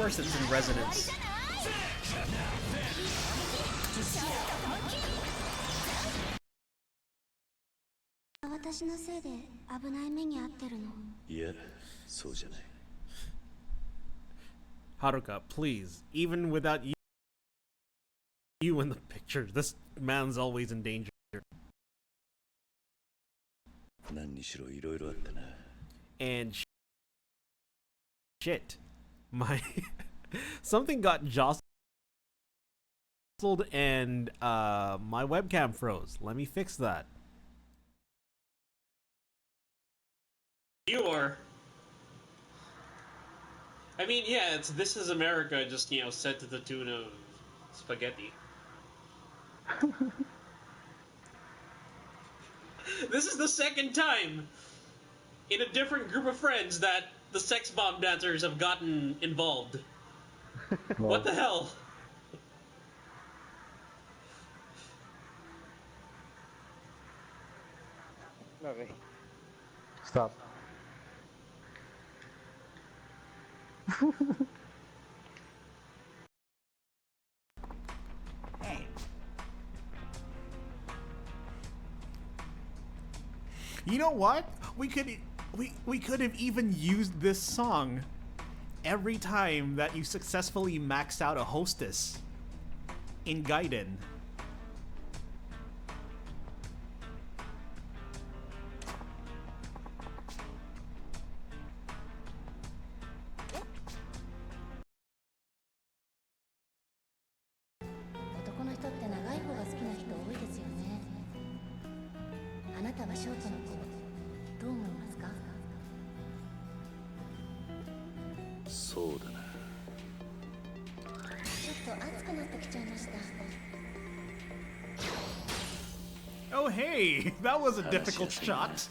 course it's in resonance. Haruka, please. Even without you in the picture, this man's always in danger. And shit. My something got jostled and my webcam froze. Let me fix that. I mean, yeah, it's This Is America, just, you know, set to the tune of spaghetti. This is the second time in a different group of friends that the sex bomb dancers have gotten involved. What the hell? Okay. Stop. Hey. You know what? We could have even used this song every time that you successfully maxed out a hostess in Gaiden. Oh hey, that was a difficult shot.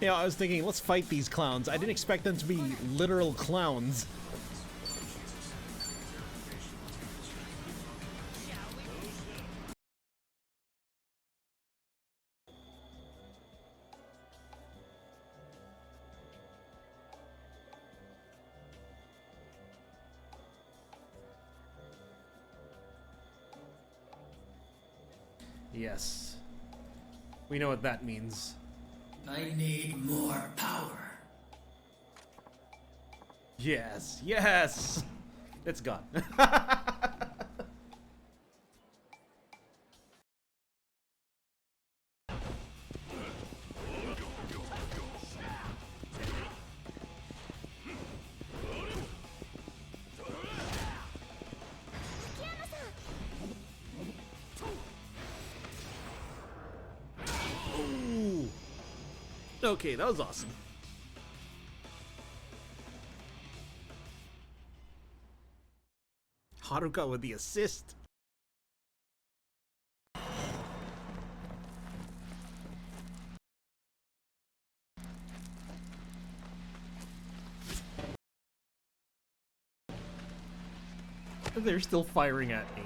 Yeah, I was thinking, let's fight these clowns. I didn't expect them to be literal clowns. Yes. We know what that means. I need more power. Yes, yes! It's gone. Okay, that was awesome. Haruka with the assist. They're still firing at me.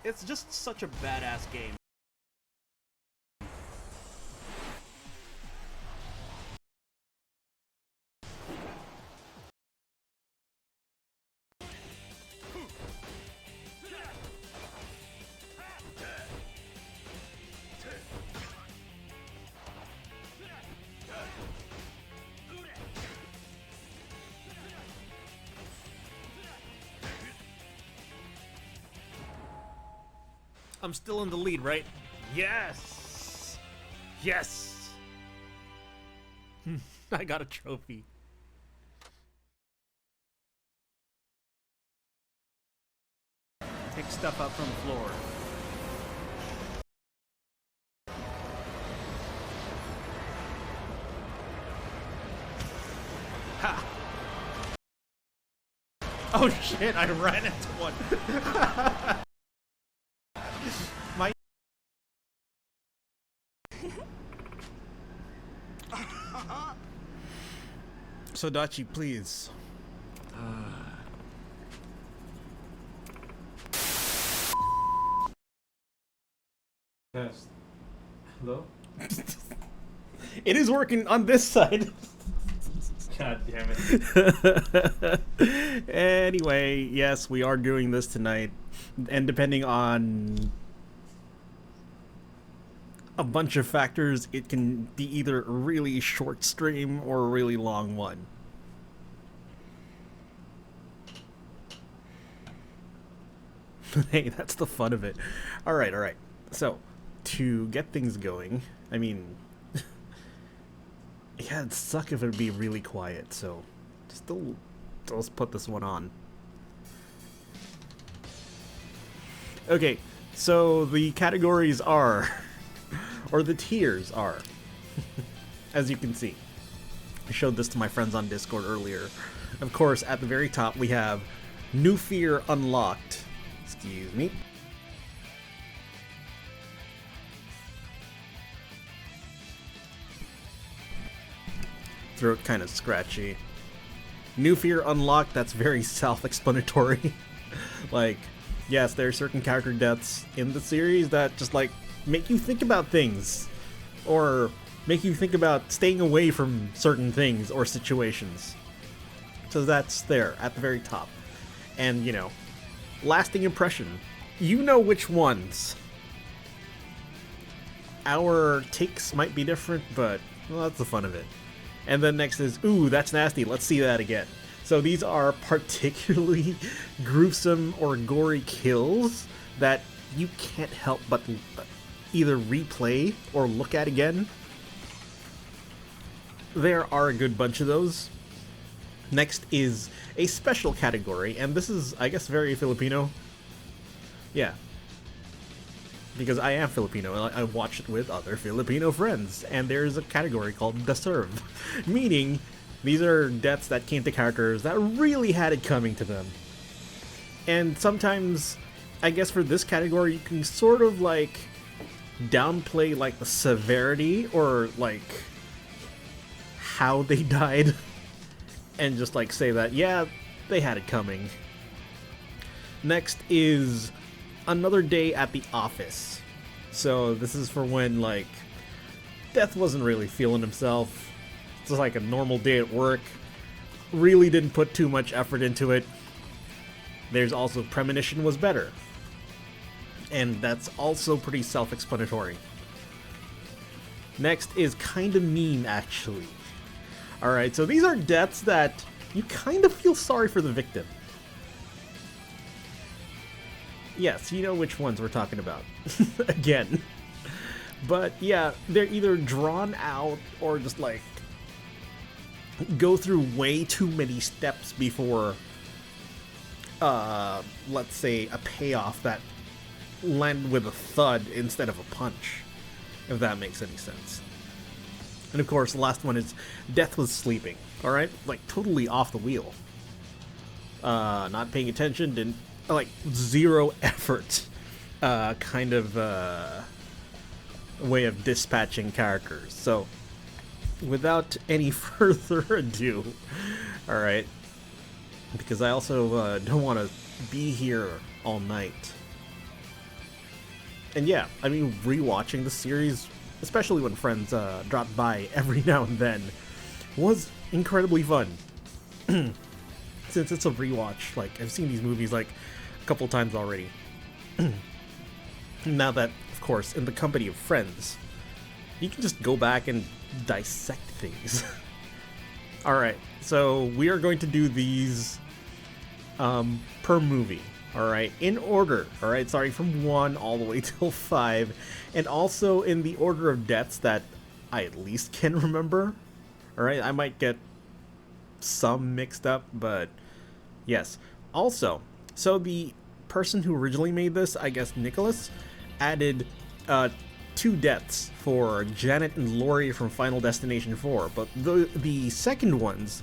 It's just such a badass game. I'm still in the lead, right? Yes! Yes! I got a trophy. Pick stuff up from the floor. Ha! Oh shit, I ran into one. My So Dachi, please. Test. Hello? It is working on this side. God damn it. Anyway, yes, we are doing this tonight. And depending on a bunch of factors, it can be either a really short stream or a really long one. Hey, that's the fun of it. Alright, alright. So, to get things going, I mean, yeah, it'd suck if it'd be really quiet, so still, let's put this one on. Okay, so the categories are, or the tiers are, as you can see. I showed this to my friends on Discord earlier. Of course, at the very top we have New Fear Unlocked. Excuse me. Throat kind of scratchy. New Fear Unlocked, that's very self-explanatory. Like, yes, there are certain character deaths in the series that just, like, make you think about things. Or make you think about staying away from certain things or situations. So that's there, at the very top. And, you know, lasting impression. You know which ones. Our takes might be different, but, well, that's the fun of it. And then next is, ooh, that's nasty, let's see that again. So these are particularly gruesome or gory kills that you can't help but either replay or look at again. There are a good bunch of those. Next is a special category, and this is, I guess, very Filipino. Yeah. Because I am Filipino, and I watch it with other Filipino friends, and there's a category called Deserve, meaning these are deaths that came to characters that really had it coming to them. And sometimes, I guess for this category, you can sort of, like, downplay, like, the severity, or, like, how they died, and just, like, say that, yeah, they had it coming. Next is Another Day at the Office. So this is for when, like, Death wasn't really feeling himself. It's just like a normal day at work. Really didn't put too much effort into it. There's also Premonition was better. And that's also pretty self-explanatory. Next is Kinda Mean, actually. Alright, so these are deaths that you kind of feel sorry for the victim. Yes, you know which ones we're talking about. Again. But yeah, they're either drawn out or just like go through way too many steps before let's say a payoff that land with a thud instead of a punch, if that makes any sense. And of course, the last one is Death Was Sleeping. Alright? Like, totally off the wheel. Not paying attention, didn't, like, zero effort. Kind of, way of dispatching characters. So, without any further ado, alright, because I also don't want to be here all night. And yeah, I mean, rewatching the series, especially when friends drop by every now and then, was incredibly fun. Since it's a rewatch, like, I've seen these movies like a couple times already. Now that, of course, in the company of friends, you can just go back and dissect things. Alright, so we are going to do these per movie. Alright, in order. Alright, sorry, from 1 all the way till 5. And also in the order of deaths that I at least can remember. Alright, I might get some mixed up, but yes. Also, so the person who originally made this, I guess Nicholas, added 2 deaths for Janet and Lori from Final Destination 4, but the second ones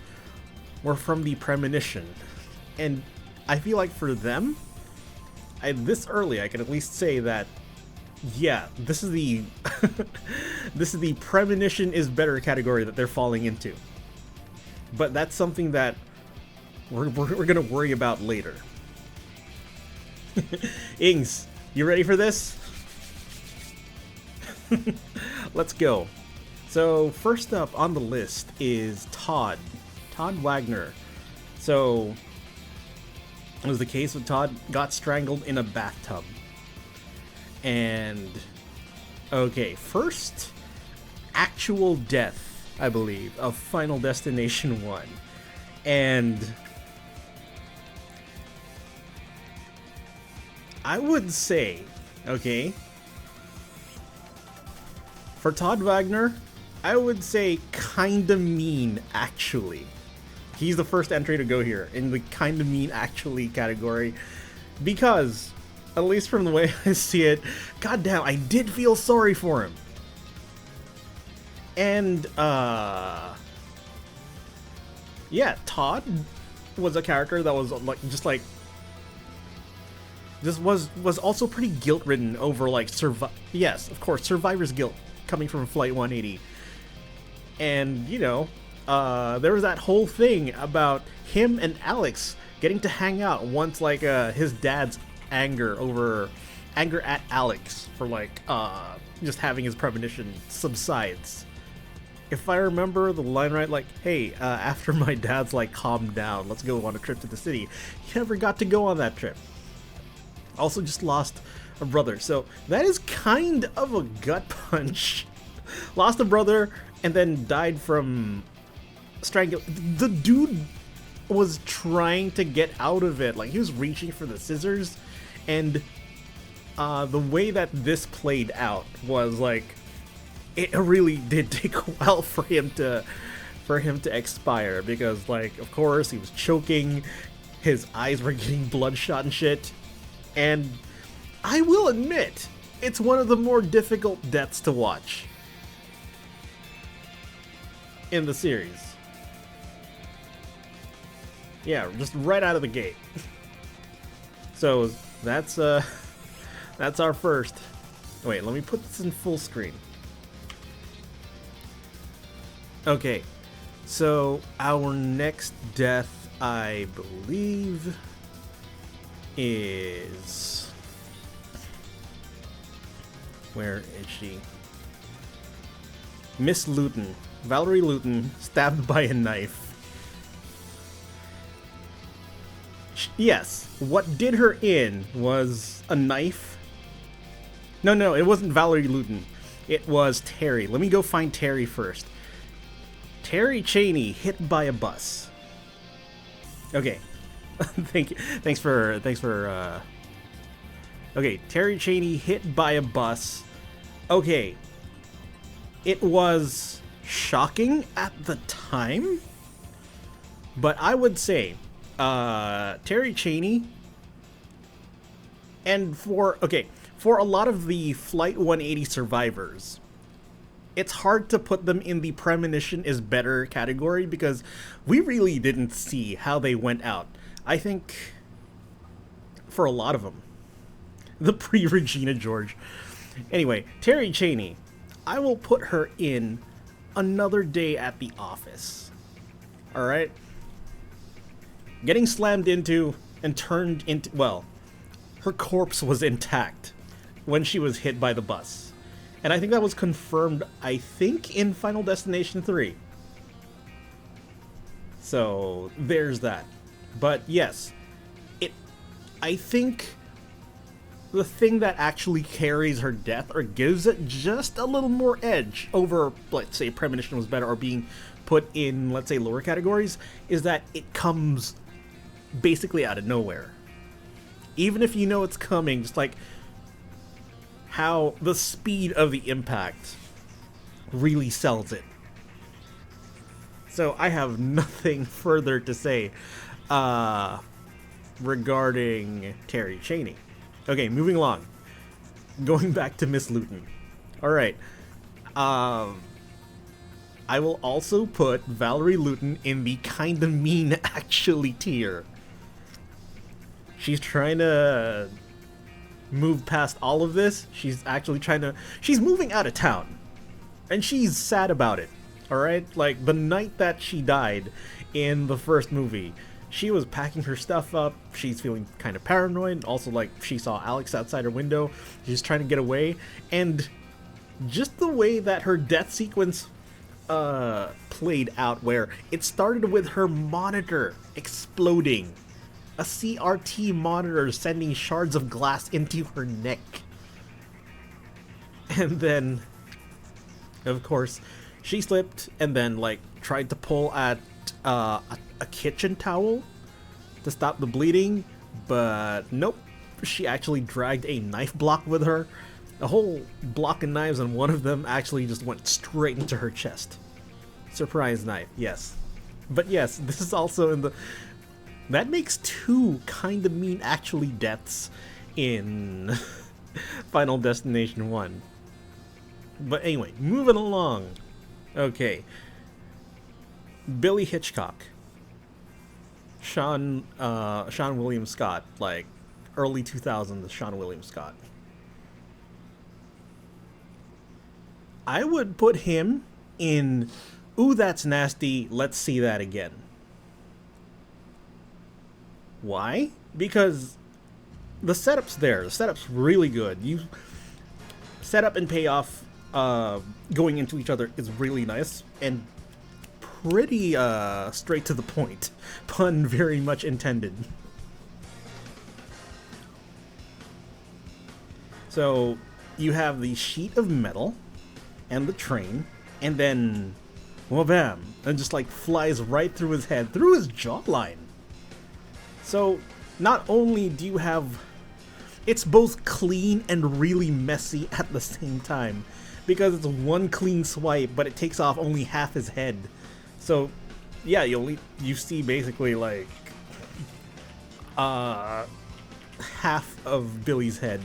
were from the Premonition. And I feel like for them, this early, I can at least say that, yeah, this is the this is the Premonition is better category that they're falling into. But that's something that we're gonna worry about later. Ings, you ready for this? Let's go. So first up on the list is Todd Wagner. So it was the case of Todd got strangled in a bathtub. And okay, first actual death, I believe, of Final Destination 1. And I would say, okay, for Todd Wagner, I would say kinda mean, actually. He's the first entry to go here in the kinda mean, actually category. Because, at least from the way I see it, goddamn, I did feel sorry for him. And, yeah, Todd was a character that was was also pretty guilt-ridden over, like, yes, of course, survivor's guilt coming from Flight 180. And, you know, there was that whole thing about him and Alex getting to hang out once, like, his dad's anger at Alex for, like, just having his premonition subsides. If I remember the line right, like, hey, after my dad's, like, calmed down, let's go on a trip to the city. He never got to go on that trip. Also just lost a brother, so that is kind of a gut punch. Lost a brother and then died from strangle. The dude was trying to get out of it, like he was reaching for the scissors, and the way that this played out was like it really did take a while for him to expire, because, like, of course he was choking, his eyes were getting bloodshot and shit. And I will admit, it's one of the more difficult deaths to watch in the series. Yeah, just right out of the gate. So that's our first. Wait, let me put this in full screen. Okay, so our next death, I believe, is... Where is she? Miss Luton. Valerie Luton, stabbed by a knife. Yes, what did her in was a knife. No, it wasn't Valerie Luton. It was Terry. Let me go find Terry first. Terry Cheney, hit by a bus. Okay. Thank you. Thanks for okay, Terry Cheney hit by a bus. Okay. It was shocking at the time, but I would say Terry Cheney, and for a lot of the Flight 180 survivors, it's hard to put them in the premonition is better category because we really didn't see how they went out. I think for a lot of them, the pre-Regina George. Anyway, Terry Cheney, I will put her in Another Day at the Office. Alright? Getting slammed into and turned into, well, her corpse was intact when she was hit by the bus. And I think that was confirmed, I think, in Final Destination 3. So, there's that. But yes, I think the thing that actually carries her death or gives it just a little more edge over, let's say, Premonition was better or being put in, let's say, lower categories, is that it comes basically out of nowhere. Even if you know it's coming, just like how the speed of the impact really sells it. So I have nothing further to say regarding Terry Chaney. Okay, moving along. Going back to Miss Luton. Alright. I will also put Valerie Luton in the kinda mean actually tier. She's trying to move past all of this. She's actually she's moving out of town. And she's sad about it. Alright? Like, the night that she died in the first movie, she was packing her stuff up. She's feeling kind of paranoid. Also, like, she saw Alex outside her window. She's trying to get away. And just the way that her death sequence played out, where it started with her monitor exploding. A CRT monitor sending shards of glass into her neck. And then, of course, she slipped and then, like, tried to pull at a kitchen towel to stop the bleeding, but nope. She actually dragged a knife block with her. A whole block of knives, and one of them actually just went straight into her chest. Surprise knife, yes. But yes, this is also in the... That makes 2 kinda mean actually deaths in Final Destination 1. But anyway, moving along. Okay. Billy Hitchcock. Sean William Scott, like early 2000s Sean William Scott. I would put him in, ooh, that's nasty, let's see that again. Why? Because the setup's there. The setup's really good. You setup and payoff going into each other is really nice and pretty straight to the point. Pun very much intended. So you have the sheet of metal and the train, and then wha-bam, and just like flies right through his head, through his jawline. So, not only do you have... It's both clean and really messy at the same time. Because it's one clean swipe, but it takes off only half his head. So, yeah, you see basically, like... half of Billy's head.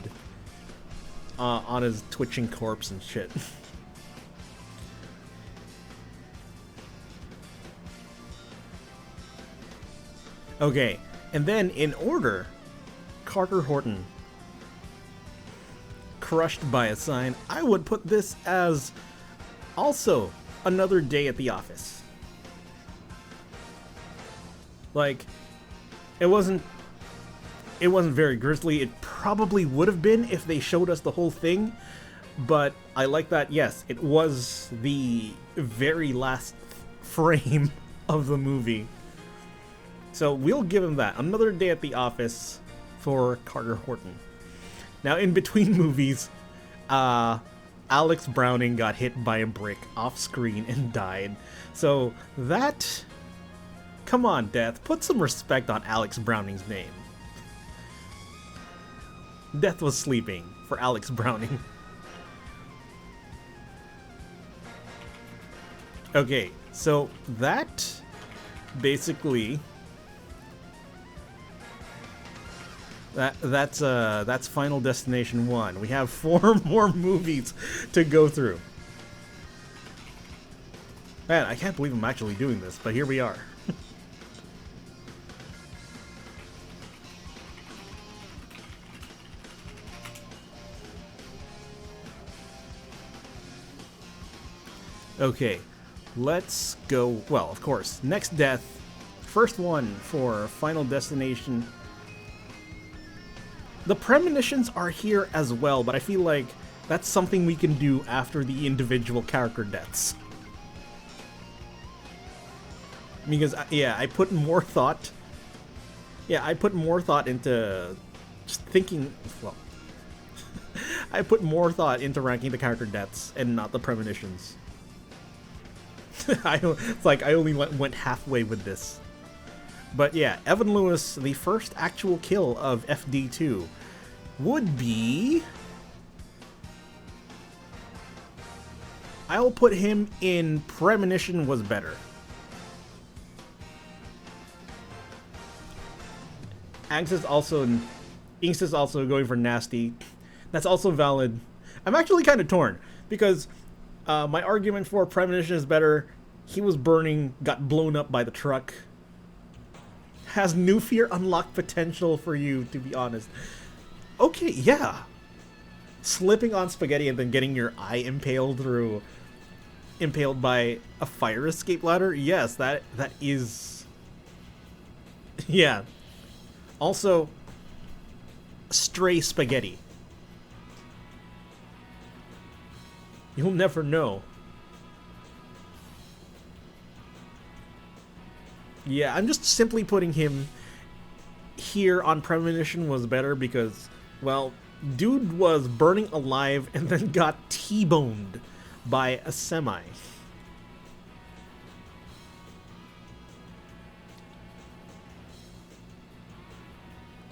On his twitching corpse and shit. Okay. And then, in order, Carter Horton, crushed by a sign. I would put this as also another day at the office. Like, it wasn't very grisly. It probably would have been if they showed us the whole thing, but I like that, yes, it was the very last frame of the movie. So we'll give him that. Another day at the office for Carter Horton. Now, in between movies, Alex Browning got hit by a brick off screen and died. So that... Come on, Death. Put some respect on Alex Browning's name. Death was sleeping for Alex Browning. Okay, so that basically... That's Final Destination 1. We have 4 more movies to go through. Man, I can't believe I'm actually doing this, but here we are. Okay, let's go. Well, of course, next death. First one for Final Destination. The premonitions are here as well, but I feel like that's something we can do after the individual character deaths. Because, yeah, I put more thought... Yeah, I put more thought into just thinking... Well, I put more thought into ranking the character deaths and not the premonitions. It's like I only went halfway with this. But yeah, Evan Lewis, the first actual kill of FD2 would be... I'll put him in Premonition Was Better. Inks is also going for Nasty. That's also valid. I'm actually kind of torn because my argument for Premonition is better. He was burning, got blown up by the truck. Has New Fear unlocked potential for you, to be honest? Okay, yeah. Slipping on spaghetti and then getting your eye impaled by a fire escape ladder? Yes, that is... Yeah. Also, stray spaghetti. You'll never know. Yeah, I'm just simply putting him here on Premonition Was Better because, well, dude was burning alive and then got T-boned by a semi.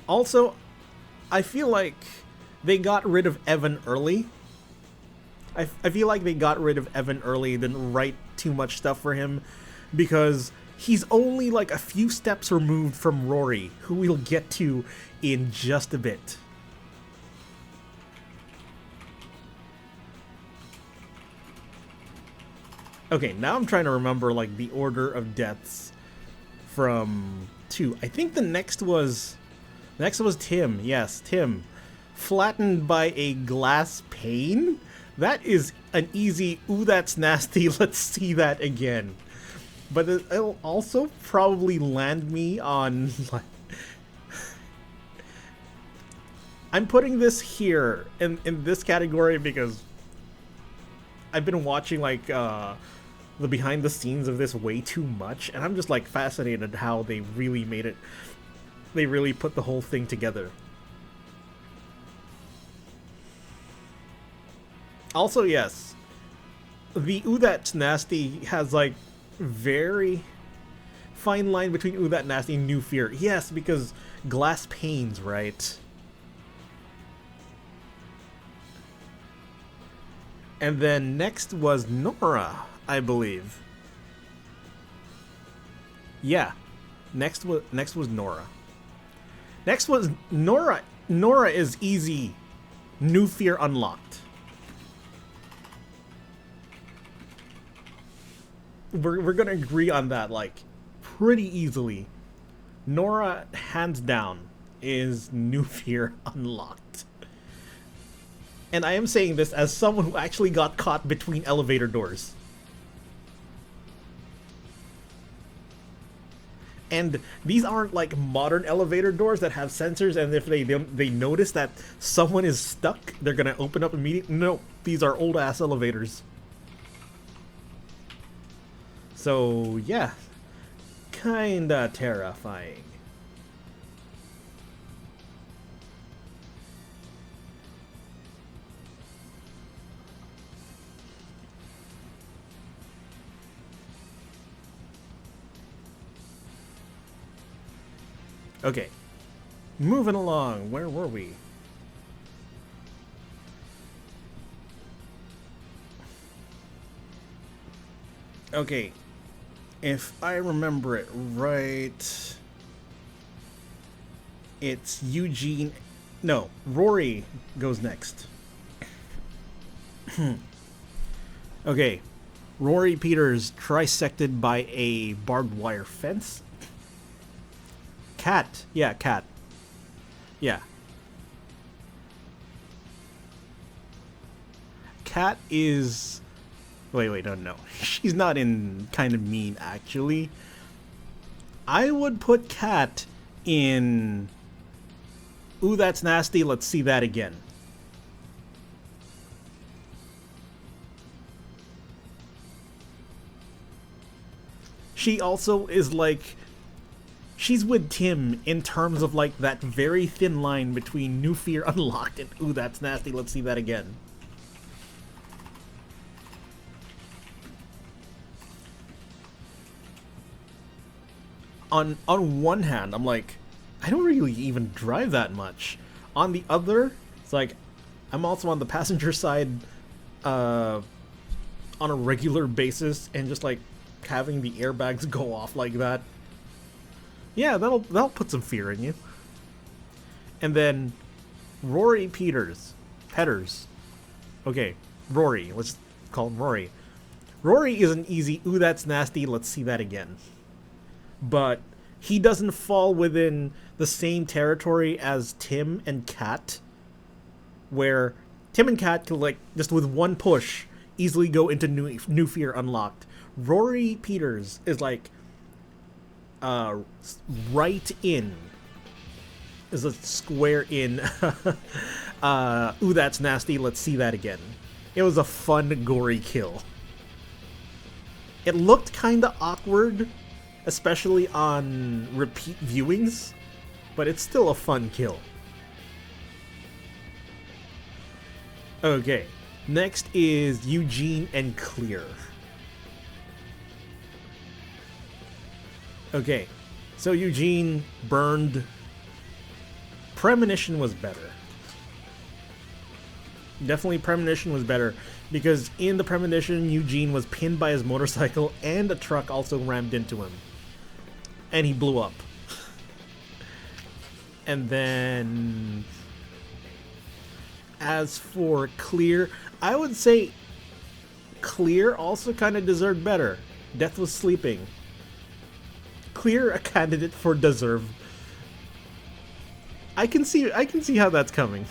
Also, I feel like they got rid of Evan early. I feel like they got rid of Evan early, didn't write too much stuff for him, because he's only like a few steps removed from Rory, who we'll get to in just a bit. Okay, now I'm trying to remember like the order of deaths from 2. I think the next was Tim. Yes, Tim. Flattened by a glass pane? That is an easy, ooh, that's nasty, let's see that again. But it'll also probably land me on, like... I'm putting this here, in this category, because I've been watching, like, the behind the scenes of this way too much, and I'm just, like, fascinated how they really made it... They really put the whole thing together. Also, yes, the Ooh That's Nasty has, like, very fine line between Ooh That Nasty and New Fear. Yes, because glass panes, right? And then next was Nora, I believe. Yeah, next was Nora. Next was Nora. Nora is easy. New Fear unlocked. We're gonna agree on that, like, pretty easily. Nora, hands down, is New Fear unlocked. And I am saying this as someone who actually got caught between elevator doors. And these aren't like modern elevator doors that have sensors, and if they notice that someone is stuck, they're gonna open up immediately. No, these are old ass elevators. So, yeah, kinda terrifying. Okay, moving along, where were we? Okay. If I remember it right, it's Eugene... No, Rory goes next. Okay, Rory Peters trisected by a barbed wire fence. Cat. Yeah, Cat. Yeah. Cat is... Wait, no. She's not in Kind of Mean, actually. I would put Kat in... Ooh, That's Nasty, let's see that again. She also is like... She's with Tim in terms of like that very thin line between New Fear Unlocked and Ooh, That's Nasty, let's see that again. on one hand, I'm like, I don't really even drive that much. On the other, it's like, I'm also on the passenger side on a regular basis, and just like having the airbags go off like that, yeah, that'll put some fear in you. And then Rory Petters. Okay, Rory. Let's call him Rory. Rory is an easy, ooh, that's nasty, let's see that again. But he doesn't fall within the same territory as Tim and Kat, where Tim and Kat can, like, just with one push, easily go into new fear unlocked. Rory Petters is like, right in. Is a square in. Ooh, that's nasty, let's see that again. It was a fun, gory kill. It looked kinda awkward, especially on repeat viewings, but it's still a fun kill. Okay, next is Eugene and Clear. Okay, so Eugene burned. Premonition was better. Definitely Premonition was better, because in the Premonition, Eugene was pinned by his motorcycle and a truck also rammed into him. And he blew up. And then, as for Clear, I would say Clear also kind of deserved better. Death was sleeping. Clear a candidate for deserve. I can see how that's coming.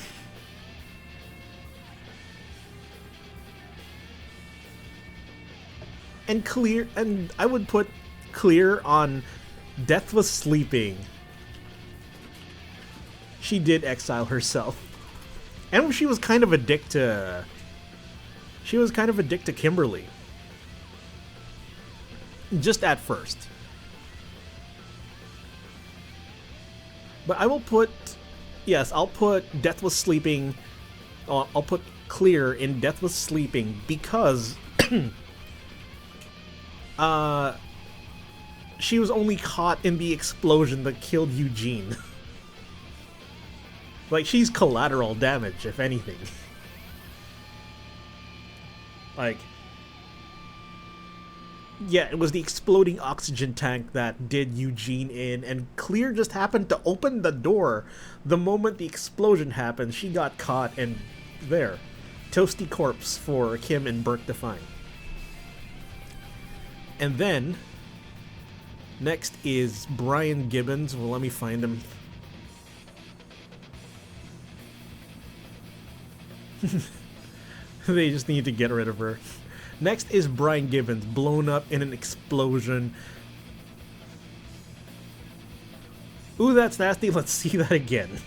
And Clear, and I would put Clear on Death was sleeping. She did exile herself. And she was kind of a dick to Kimberly. Just at first. But I will put, yes, I'll put Death was sleeping, I'll put Clear in Death was sleeping because she was only caught in the explosion that killed Eugene. Like, she's collateral damage, if anything. Like, yeah, it was the exploding oxygen tank that did Eugene in, and Clear just happened to open the door the moment the explosion happened. She got caught, and there. Toasty corpse for Kim and Burke to find. And then, next is Brian Gibbons. Well, let me find him. They just need to get rid of her. Next is Brian Gibbons, blown up in an explosion. Ooh, that's nasty. Let's see that again.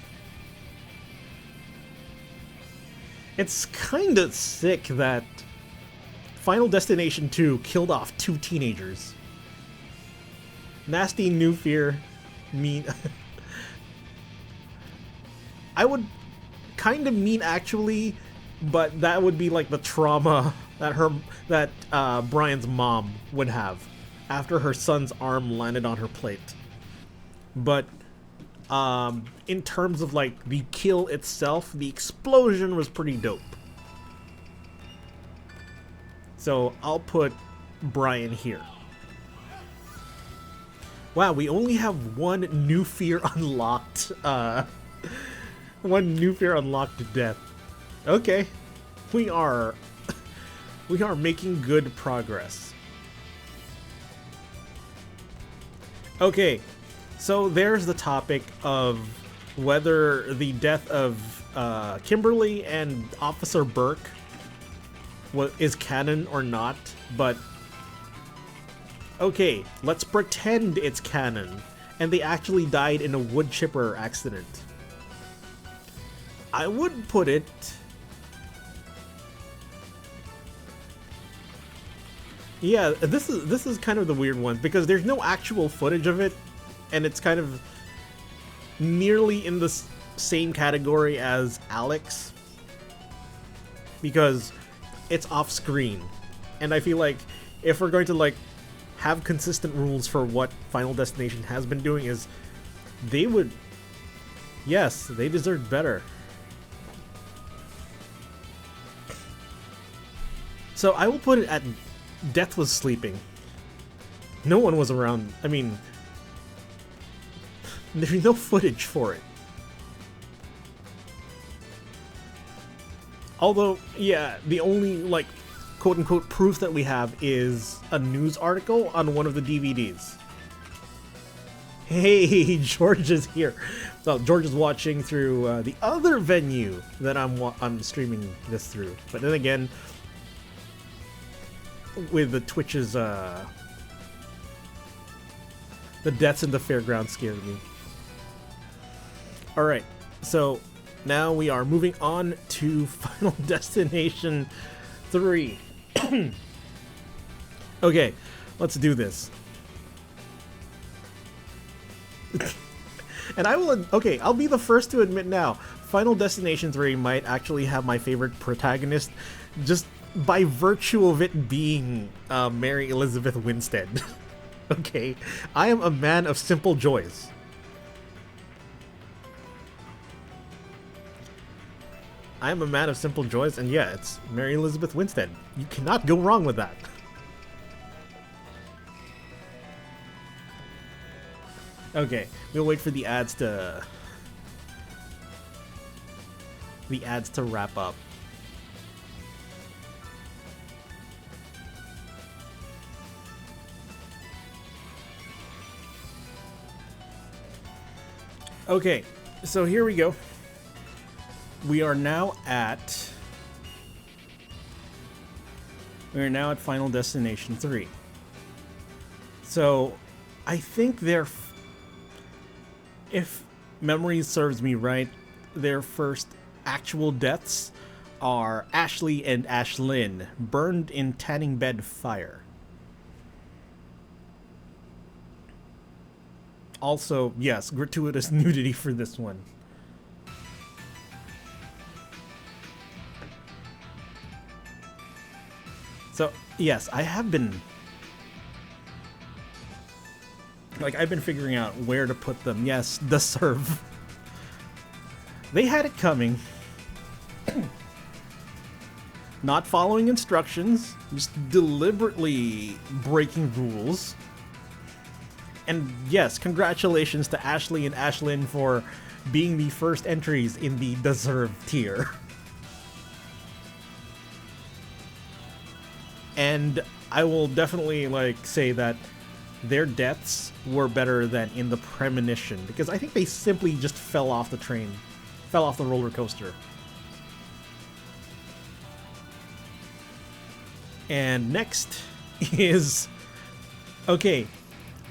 It's kinda sick that Final Destination 2 killed off 2 teenagers. Nasty New Fear, mean. I would kind of mean actually, but that would be like the trauma that Brian's mom would have after her son's arm landed on her plate. But in terms of like the kill itself, the explosion was pretty dope. So I'll put Brian here. Wow, we only have one new fear unlocked. One new fear unlocked to death. Okay, we are making good progress. Okay, so there's the topic of whether the death of Kimberly and Officer Burke is canon or not, but okay, let's pretend it's canon and they actually died in a wood chipper accident. I would put it yeah, this is kind of the weird one because there's no actual footage of it, and it's kind of nearly in the same category as Alex because it's off screen, and I feel like if we're going to like have consistent rules for what Final Destination has been doing is they would... Yes, they deserved better. So I will put it at Death was sleeping. No one was around. I mean, there's no footage for it. Although, yeah, the only, like, quote-unquote proof that we have is a news article on one of the DVDs. Hey, George is here. Well, George is watching through the other venue that I'm streaming this through. But then again, with the Twitch's, the deaths in the fairground scared me. Alright, so now we are moving on to Final Destination 3. Okay, let's do this. And I will, okay, I'll be the first to admit now, Final Destination 3 might actually have my favorite protagonist just by virtue of it being Mary Elizabeth Winstead. Okay, I am a man of simple joys. I am a man of simple joys, and yeah, it's Mary Elizabeth Winstead. You cannot go wrong with that. Okay, we'll wait for the ads to wrap up. Okay, so here we go. We are now at Final Destination 3. So, I think if memory serves me right, their first actual deaths are Ashley and Ashlyn, burned in tanning bed fire. Also, yes, gratuitous nudity for this one. So, yes, I've been figuring out where to put them. Yes, the serve. They had it coming. Not following instructions, just deliberately breaking rules. And yes, congratulations to Ashley and Ashlyn for being the first entries in the deserve tier. And I will definitely say that their deaths were better than in the premonition, because I think they simply just fell off the train, fell off the roller coaster. And next is, okay,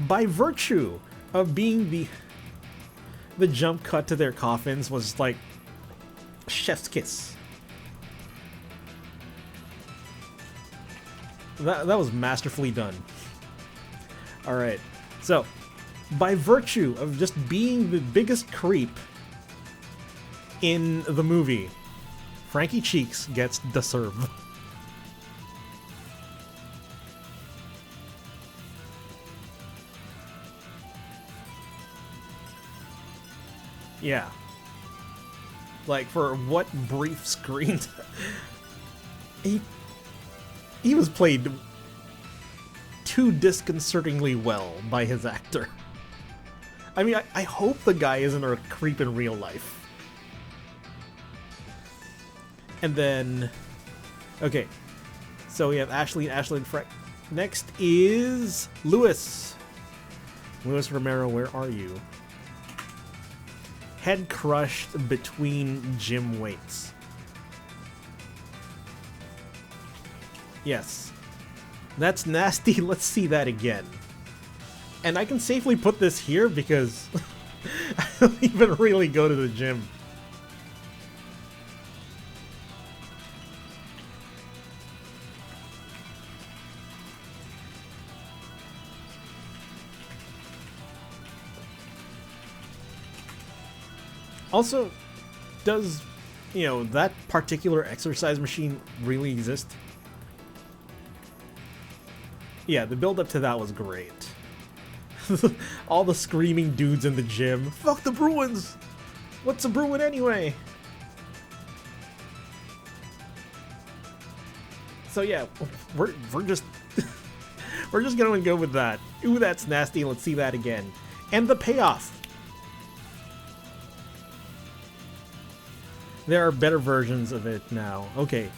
by virtue of being the jump cut to their coffins was like chef's kiss. That was masterfully done. Alright, so by virtue of just being the biggest creep in the movie, Frankie Cheeks gets the serve. Yeah. Like, for what brief screen he was played too disconcertingly well by his actor. I mean, I hope the guy isn't a creep in real life. And then, okay, so we have Ashley and Ashlyn Frank. Next is Luis. Luis Romero, where are you? Head crushed between gym weights. Yes. That's nasty. Let's see that again. And I can safely put this here because I don't even really go to the gym. Also, does, that particular exercise machine really exist? Yeah, the build up to that was great. All the screaming dudes in the gym. Fuck the Bruins! What's a Bruin anyway? So yeah, we're just we're just gonna go with that. Ooh, that's nasty. Let's see that again. And the payoff. There are better versions of it now. Okay.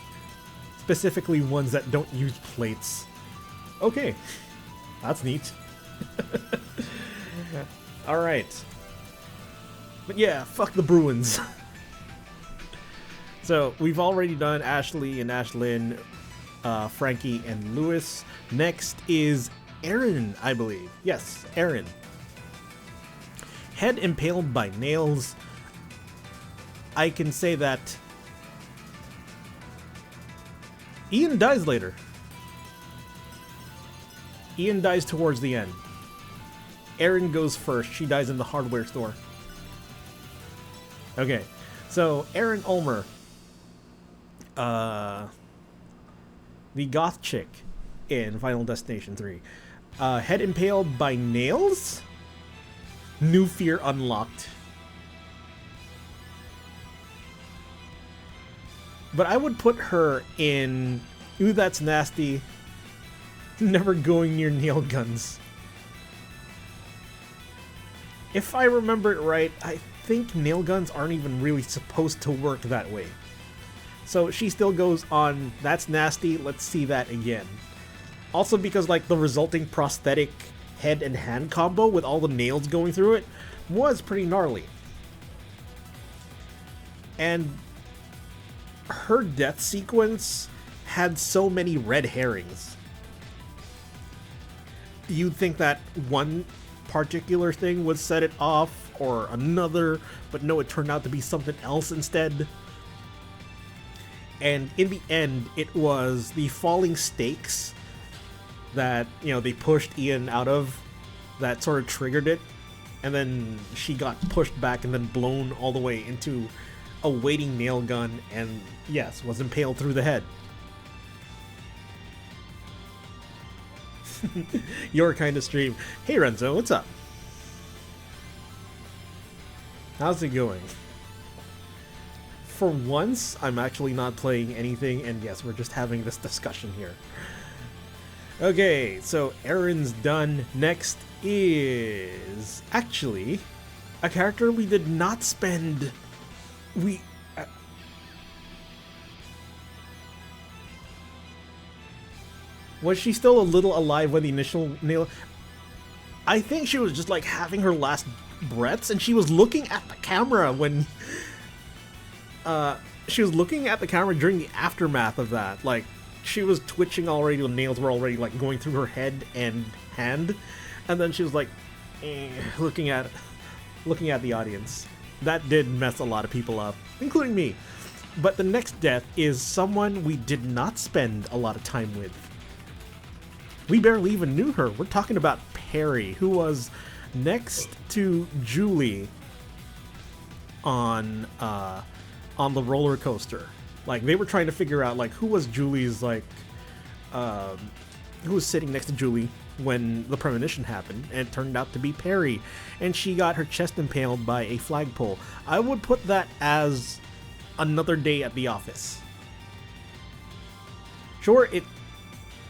Specifically ones that don't use plates. Okay. That's neat. Alright. But yeah, fuck the Bruins. So, we've already done Ashley and Ashlyn, Frankie and Lewis. Next is Aaron, I believe. Yes, Aaron. Head impaled by nails. I can say that Ian dies later. Ian dies towards the end. Erin goes first. She dies in the hardware store. Okay, so Erin Ulmer, the goth chick in Final Destination 3, head impaled by nails. New fear unlocked. But I would put her in, ooh, that's nasty. Never going near nail guns. If I remember it right, I think nail guns aren't even really supposed to work that way. So she still goes on, that's nasty, let's see that again. Also because like the resulting prosthetic head and hand combo with all the nails going through it was pretty gnarly. And her death sequence had so many red herrings. You'd think that one particular thing would set it off, or another, but no, it turned out to be something else instead. And in the end, it was the falling stakes that, you know, they pushed Ian out of that sort of triggered it. And then she got pushed back and then blown all the way into a waiting nail gun and, yes, was impaled through the head. Your kind of stream. Hey Renzo, what's up? How's it going? For once, I'm actually not playing anything, and yes, we're just having this discussion here. Okay, so Aaron's done. Next is actually a character we did not spend. Was she still a little alive when the initial nail? I think she was just like having her last breaths, and she was looking at the camera when she was looking at the camera during the aftermath of that. Like, she was twitching already, the nails were already like going through her head and hand, and then she was like looking at the audience. That did mess a lot of people up, including me. But the next death is someone we did not spend a lot of time with. We barely even knew her. We're talking about Perry, who was next to Julie on the roller coaster. Like, they were trying to figure out, like, who was Julie's, like, who was sitting next to Julie when the premonition happened, and it turned out to be Perry, and she got her chest impaled by a flagpole. I would put that as another day at the office. Sure, it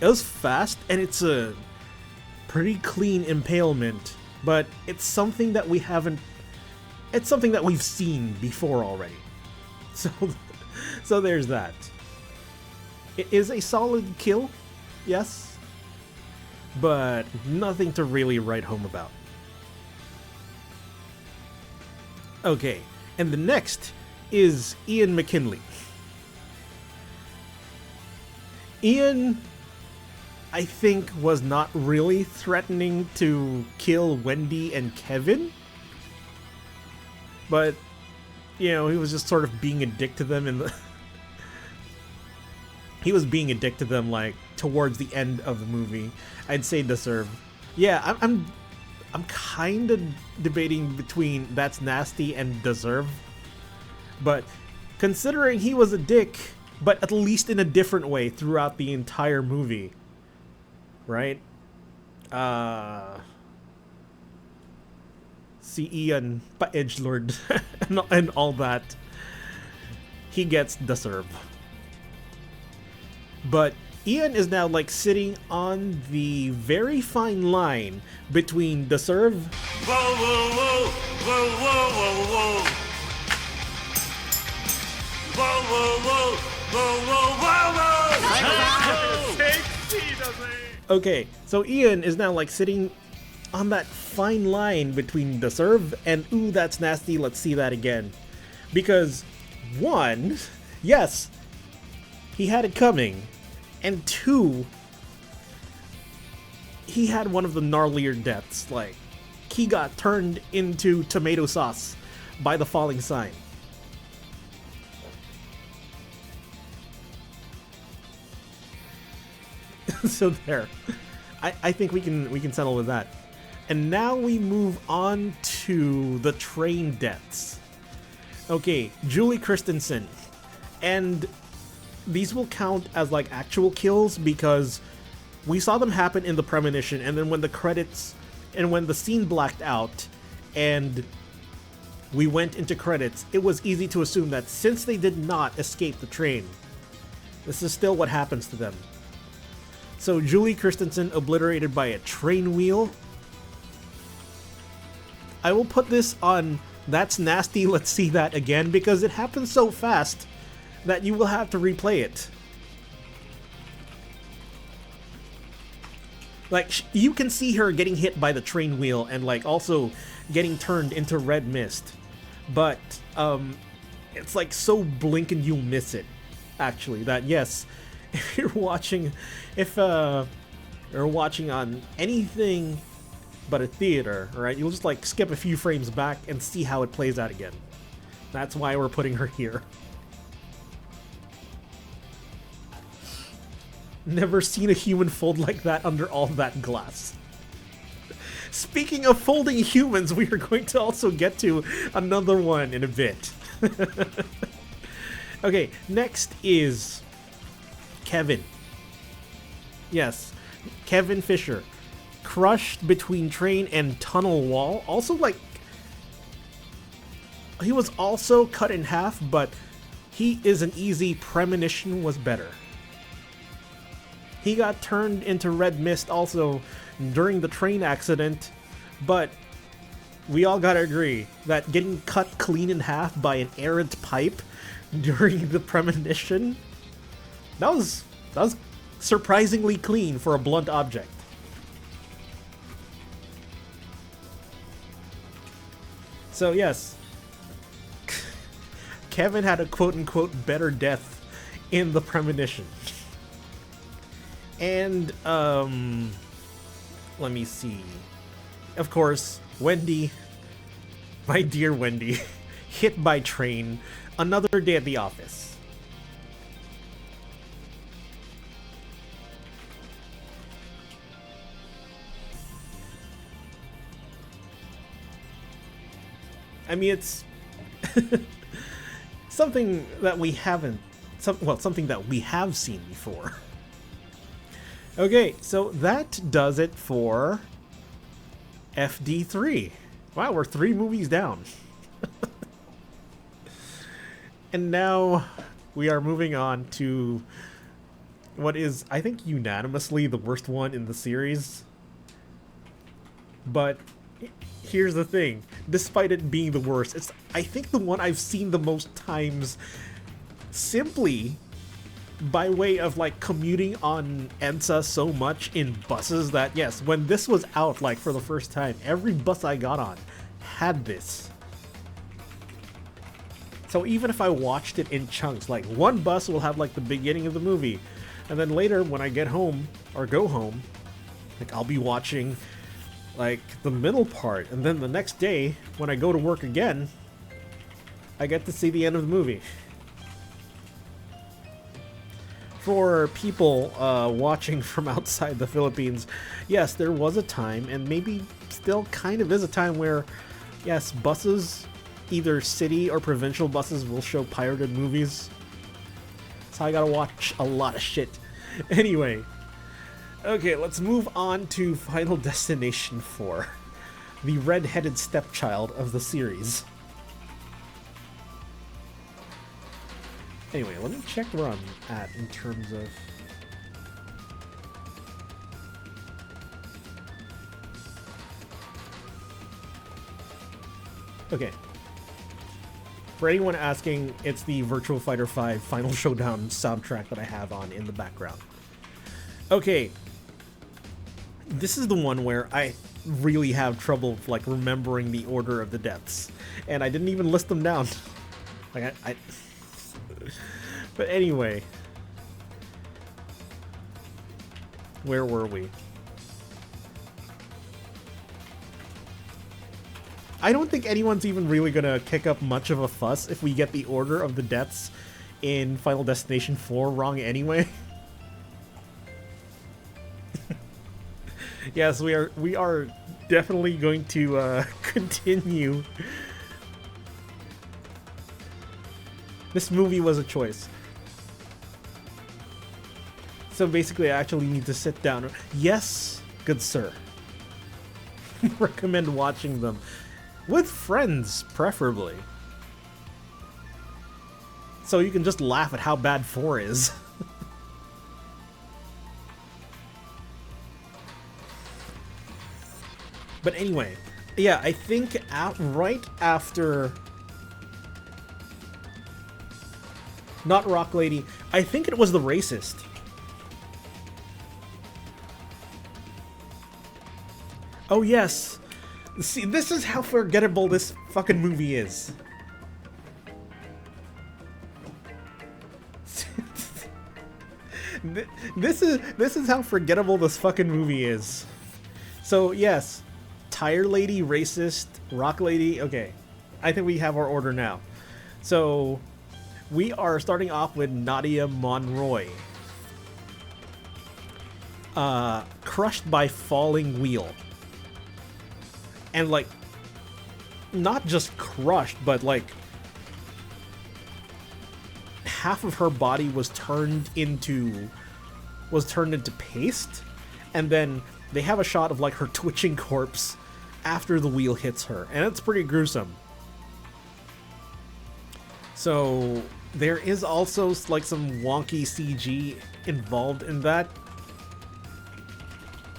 was fast, and it's a pretty clean impalement, but it's something that we haven't... It's something that we've seen before already. So there's that. It is a solid kill, yes, but nothing to really write home about. Okay, and the next is Ian McKinley. Ian, I think, was not really threatening to kill Wendy and Kevin, but, you know, he was just sort of being a dick to them in the... He was being a dick to them, like, towards the end of the movie. I'd say deserve. Yeah, I'm kind of debating between that's nasty and deserve. But considering he was a dick, but at least in a different way throughout the entire movie, right? Si Ian pa edgelord and all that. He gets the serve. But Ian is now like sitting on the very fine line between the serve. Whoa, whoa, whoa, whoa, whoa, whoa, whoa. Whoa, whoa, whoa, whoa, whoa, whoa. Okay, so Ian is now like sitting on that fine line between the serve and ooh, that's nasty, let's see that again. Because one, yes, he had it coming, and two, he had one of the gnarlier deaths. Like, he got turned into tomato sauce by the falling sign. So there. I think we can settle with that. And now we move on to the train deaths. Okay, Julie Christensen. And these will count as like actual kills because we saw them happen in the premonition, and then when the credits and when the scene blacked out and we went into credits, it was easy to assume that since they did not escape the train, this is still what happens to them. So Julie Christensen obliterated by a train wheel. I will put this on That's Nasty, Let's See That Again, because it happens so fast that you will have to replay it. Like, you can see her getting hit by the train wheel and like also getting turned into red mist. But it's like so blink and you'll miss it, actually, that yes, if you're watching on anything but a theater, right, you'll just like skip a few frames back and see how it plays out again. That's why we're putting her here. Never seen a human fold like that under all that glass. Speaking of folding humans, we are going to also get to another one in a bit. Okay, next is Kevin. Yes, Kevin Fisher. Crushed between train and tunnel wall. Also, like, he was also cut in half, but he is an easy premonition was better. He got turned into red mist also during the train accident, but we all gotta agree that getting cut clean in half by an errant pipe during the premonition, that was surprisingly clean for a blunt object. So yes, Kevin had a quote-unquote better death in the premonition. And, let me see. Of course, Wendy, my dear Wendy, hit by train, another day at the office. I mean, it's something that we haven't, something that we have seen before. Okay, so that does it for FD3. Wow, we're 3 movies down. And now we are moving on to what is, I think, unanimously the worst one in the series. But here's the thing, despite it being the worst, it's, I think, the one I've seen the most times simply by way of like commuting on EDSA so much in buses that yes, when this was out like for the first time, every bus I got on had this. So even if I watched it in chunks, like one bus will have like the beginning of the movie, and then later when I get home or go home, like I'll be watching like the middle part, and then the next day when I go to work again, I get to see the end of the movie. For people watching from outside the Philippines, yes, there was a time, and maybe still kind of is a time where, yes, buses, either city or provincial buses, will show pirated movies. So I gotta watch a lot of shit. Anyway, Okay, let's move on to Final Destination 4. The red-headed stepchild of the series. Anyway, let me check where I'm at in terms of... Okay. For anyone asking, it's the Virtua Fighter 5 Final Showdown soundtrack that I have on in the background. Okay. This is the one where I really have trouble, like, remembering the order of the deaths. And I didn't even list them down. Like, I... But anyway. Where were we? I don't think anyone's even really gonna kick up much of a fuss if we get the order of the deaths in Final Destination 4 wrong anyway. Yes, we are definitely going to continue. This movie was a choice. So basically I actually need to sit down. Yes, good sir. Recommend watching them. With friends, preferably. So you can just laugh at how bad 4 is. But anyway, yeah, I think right after... Not Rock Lady, I think it was the racist. Oh yes! See, this is how forgettable this fucking movie is. This is how forgettable this fucking movie is. So yes, Tire Lady, racist, Rock Lady. Okay, I think we have our order now. So we are starting off with Nadia Monroy, crushed by falling wheel. And, like, not just crushed, but, like, half of her body was turned into paste. And then they have a shot of, like, her twitching corpse after the wheel hits her. And it's pretty gruesome. So there is also, like, some wonky CG involved in that.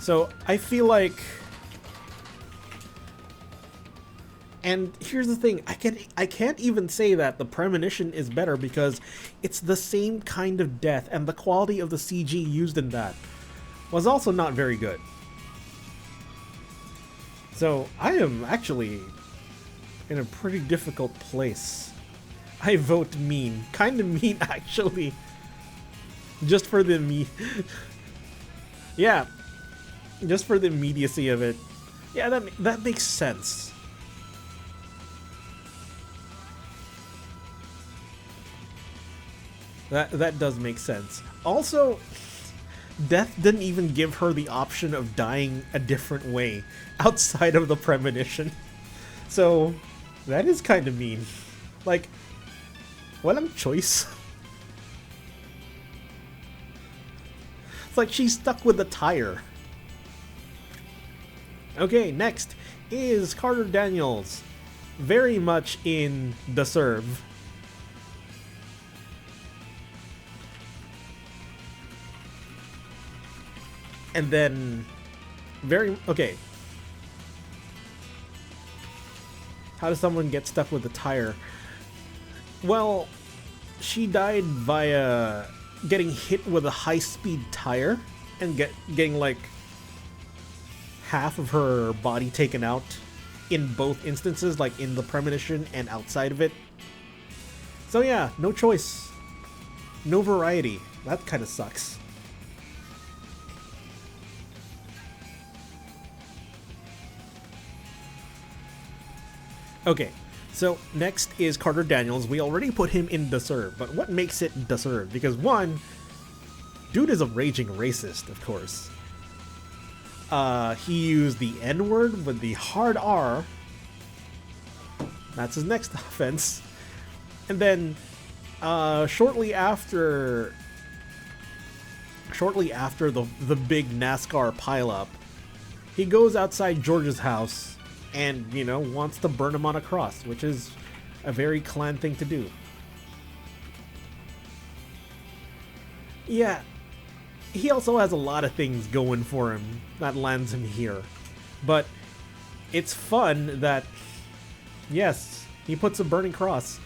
So I feel like... And here's the thing, I can't even say that the Premonition is better because it's the same kind of death, and the quality of the CG used in that was also not very good. So I am actually in a pretty difficult place. I vote mean. Kind of mean, actually. Just for the yeah. Just for the immediacy of it. Yeah, that makes sense. That does make sense. Also, Death didn't even give her the option of dying a different way outside of the Premonition. So, that is kind of mean. Like, what a choice. It's like she's stuck with the tire. Okay, next is Carter Daniels. Very much in The Serve. And then, okay. How does someone get stuck with a tire? Well, she died via getting hit with a high-speed tire and getting like half of her body taken out in both instances, like in the Premonition and outside of it. So yeah, no choice. No variety. That kind of sucks. Okay, so next is Carter Daniels. We already put him in The Serve, but what makes it The Serve? Because one, dude is a raging racist, of course. He used the N-word with the hard R. That's his next offense. And then, shortly after shortly after the big NASCAR pileup, he goes outside George's house and, you know, wants to burn him on a cross, which is a very clan thing to do. Yeah, he also has a lot of things going for him that lands him here. But it's fun that, yes, he puts a burning cross.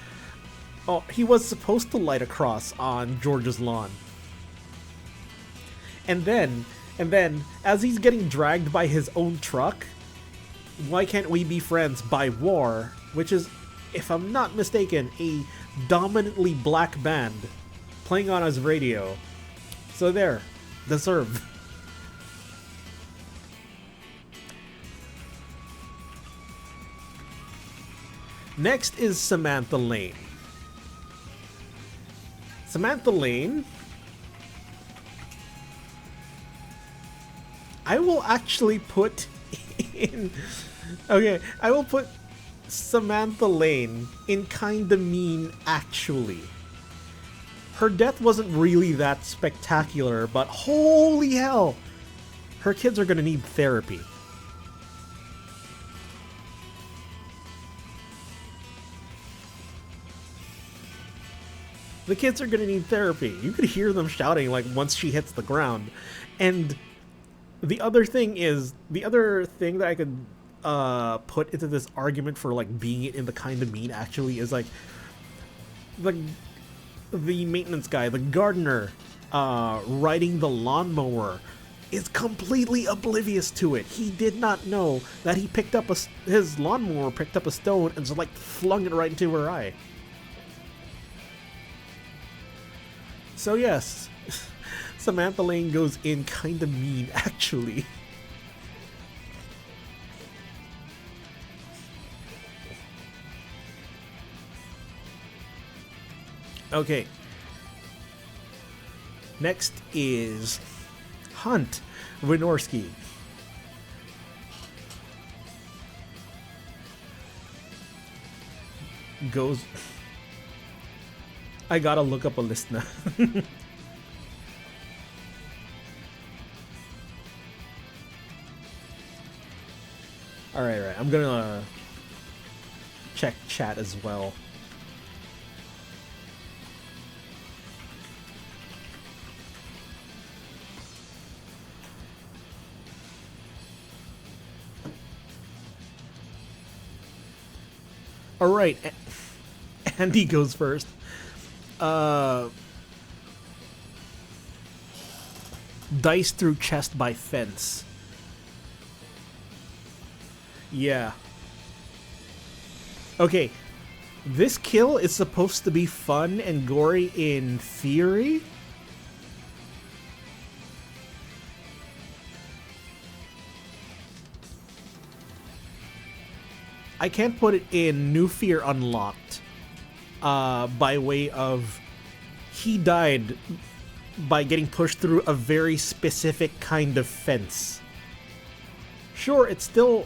Oh, he was supposed to light a cross on George's lawn. And then, as he's getting dragged by his own truck, Why Can't We Be Friends by War, which is, if I'm not mistaken, a dominantly black band playing on his radio. So there, deserved. Next is Samantha Lane. Samantha Lane, I will actually put in... Okay, I will put Samantha Lane in Kinda Mean, actually. Her death wasn't really that spectacular, but holy hell! Her kids are gonna need therapy. The kids are gonna need therapy. You could hear them shouting, like, once she hits the ground. And the other thing that I could put into this argument for, like, being in the Kinda Mean, actually, is, like, the maintenance guy, the gardener, riding the lawnmower, is completely oblivious to it. He did not know that he picked up his lawnmower picked up a stone and just, like, flung it right into her eye. So yes, Samantha Lane goes in Kinda Mean, actually. Okay. Next is Hunt Wynorski. Goes... I gotta look up a list now. Alright, I'm gonna check chat as well. Alright, Andy goes first. Dice through chest by fence. Yeah. Okay. This kill is supposed to be fun and gory in theory. I can't put it in New Fear Unlocked. By way of he died by getting pushed through a very specific kind of fence. Sure, it's still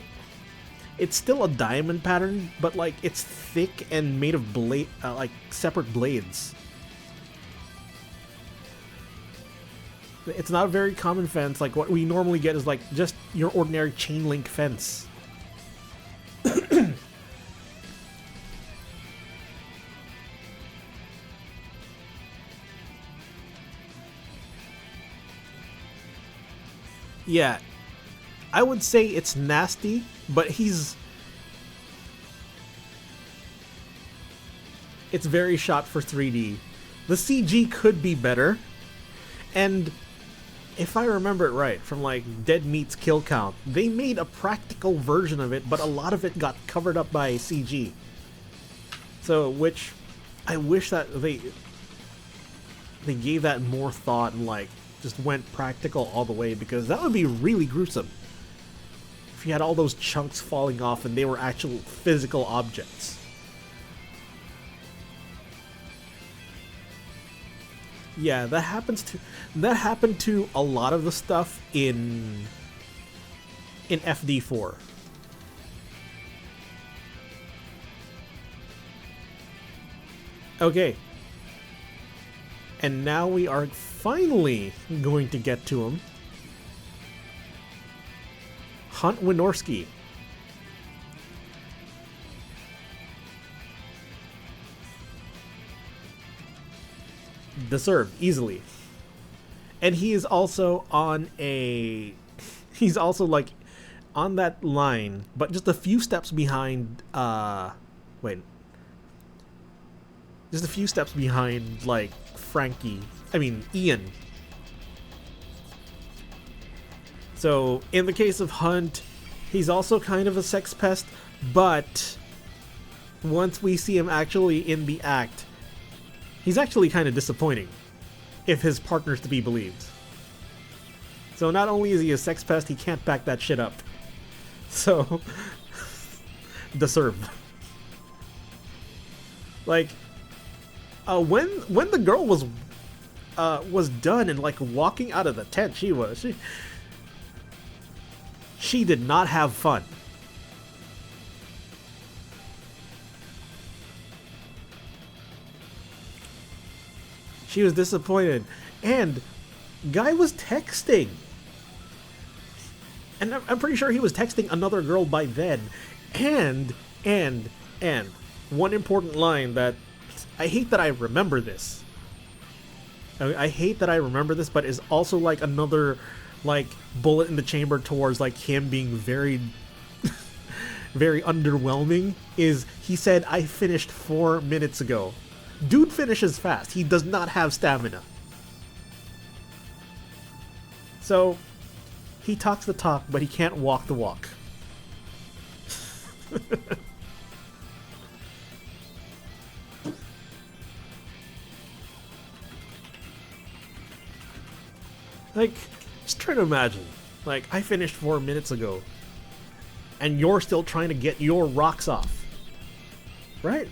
a diamond pattern, but like it's thick and made of like separate blades. It's not a very common fence. Like what we normally get is like just your ordinary chain link fence. Yeah, I would say it's nasty, but it's very shot for 3D. The CG could be better, and if I remember it right, from like Dead Meat's Kill Count, they made a practical version of it, but a lot of it got covered up by CG. So, which I wish that they gave that more thought and like just went practical all the way, because that would be really gruesome if you had all those chunks falling off and they were actual physical objects. Yeah, that happened to a lot of the stuff in FD4. Okay. And now we are finally going to get to him. Hunt Wynorski. Deserved, easily. And he is also on a... He's also, like, on that line, but just a few steps behind, wait. Just a few steps behind, like, Ian. So, in the case of Hunt, he's also kind of a sex pest, but once we see him actually in the act, he's actually kind of disappointing, if his partner's to be believed. So not only is he a sex pest, he can't back that shit up. So, deserve. Like, when the girl was done and like walking out of the tent, she did not have fun. She was disappointed, and guy was texting. And I'm pretty sure he was texting another girl by then. And one important line that I hate that I remember this. I hate that I remember this, but is also like another like bullet in the chamber towards like him being very very underwhelming, is he said, "I finished 4 minutes ago." Dude finishes fast. He does not have stamina. So he talks the talk, but he can't walk the walk. Like, just try to imagine. Like, I finished 4 minutes ago, and you're still trying to get your rocks off. Right?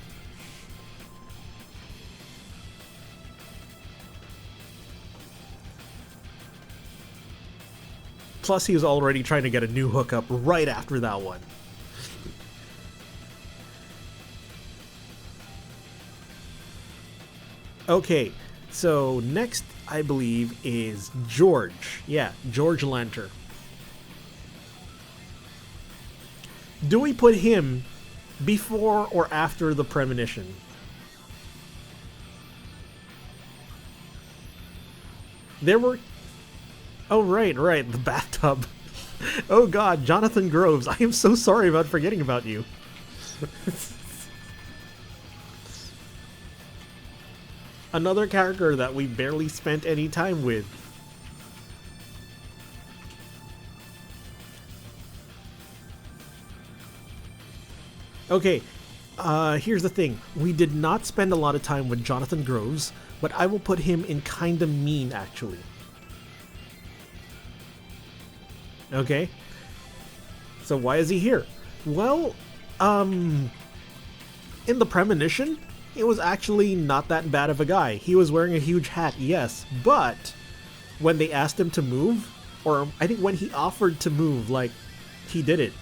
Plus, he was already trying to get a new hookup right after that one. Okay, so next, I believe, is George. Yeah, George Lanter. Do we put him before or after the premonition? There were... Oh, right, the bathtub. Oh god, Jonathan Groves, I am so sorry about forgetting about you. Another character that we barely spent any time with. Okay, here's the thing. We did not spend a lot of time with Jonathan Groves, but I will put him in kinda mean, actually. Okay. So why is he here? Well, in the premonition, he was actually not that bad of a guy. He was wearing a huge hat, yes, but when they asked him to move, or I think when he offered to move, like, he did it.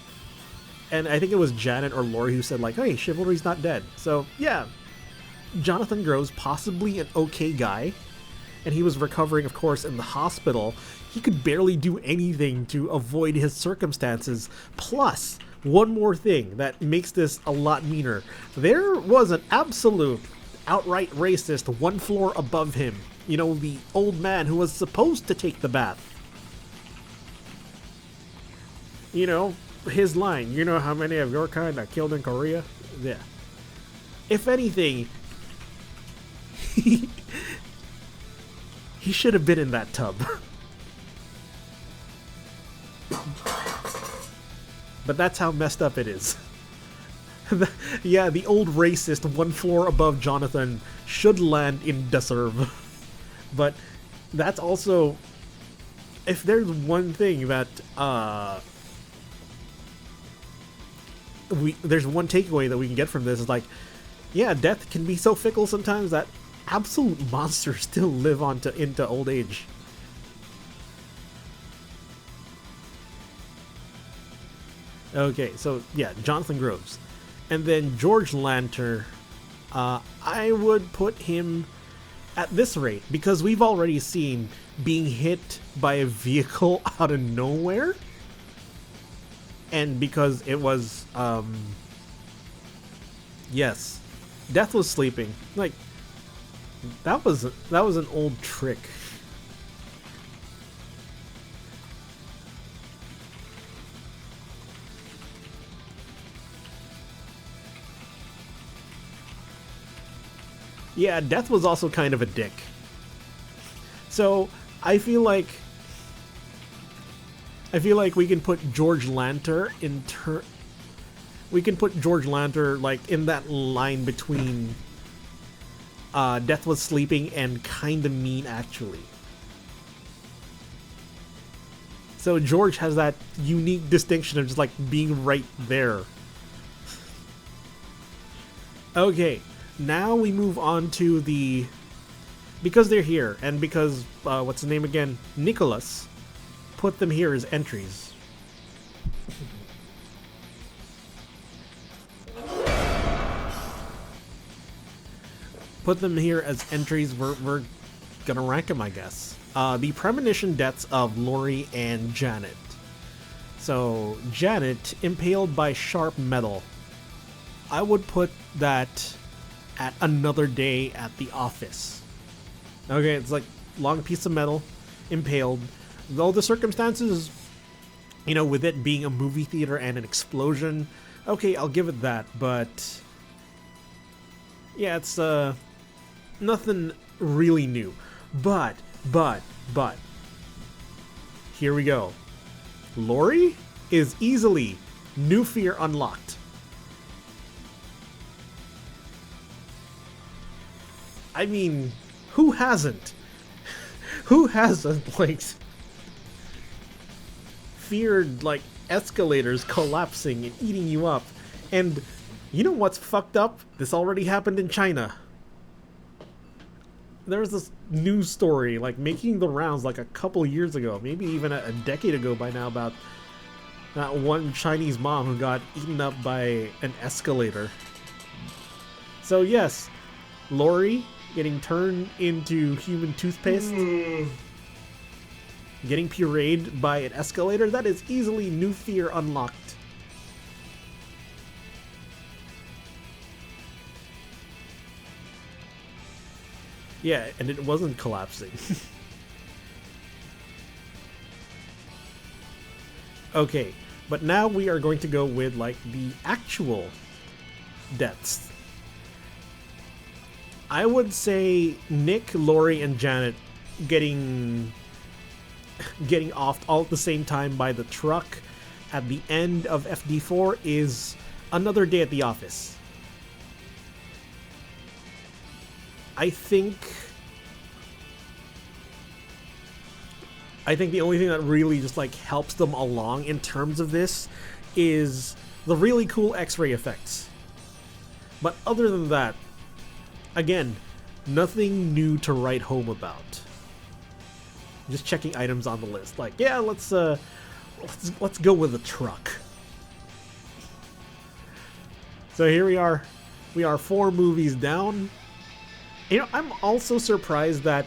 And I think it was Janet or Lori who said, like, hey, chivalry's not dead. So, yeah, Jonathan Groves, possibly an okay guy, and he was recovering, of course, in the hospital. He could barely do anything to avoid his circumstances. Plus, one more thing that makes this a lot meaner. There was an absolute, outright racist 1 floor above him. You know, the old man who was supposed to take the bath. You know, his line, you know how many of your kind are killed in Korea? Yeah. If anything, he should have been in that tub. But that's how messed up it is. Yeah, the old racist 1 floor above Jonathan should land in Deserve. But that's also... If there's one thing that... there's one takeaway that we can get from this, is like... Yeah, death can be so fickle sometimes that absolute monsters still live on into old age. Okay, so yeah, Jonathan Groves. And then George Lanter, I would put him at this rate, because we've already seen being hit by a vehicle out of nowhere, and because it was, yes, Death was sleeping. Like, that was an old trick. Yeah, Death was also kind of a dick. So I feel like we can put George Lanter we can put George Lanter like in that line between Death was sleeping and kinda mean actually. So George has that unique distinction of just like being right there. Okay, now we move on to the, because they're here and because what's his name again? Nicholas put them here as entries. Put them here as entries. We're gonna rank them, I guess. The premonition deaths of Lori and Janet. So Janet impaled by sharp metal. I would put that at another day at the office. Okay, it's like long piece of metal, impaled. Though the circumstances, you know, with it being a movie theater and an explosion, okay, I'll give it that. But yeah, it's nothing really new. But here we go. Lori is easily new fear unlocked. I mean, who hasn't? Who hasn't, like, feared, like, escalators collapsing and eating you up? And you know what's fucked up? This already happened in China. There's this news story, like, making the rounds, like, a couple years ago, maybe even a decade ago by now, about that one Chinese mom who got eaten up by an escalator. So, yes, Lori getting turned into human toothpaste, getting pureed by an escalator, that is easily new fear unlocked. Yeah, and it wasn't collapsing. Okay, but now we are going to go with, like, the actual deaths. I would say Nick, Lori, and Janet getting off all at the same time by the truck at the end of FD4 is another day at the office. I think the only thing that really just like helps them along in terms of this is the really cool X-ray effects. But other than that, again, nothing new to write home about. Just checking items on the list. Like, yeah, let's go with the truck. So here we are. We are 4 movies down. You know, I'm also surprised that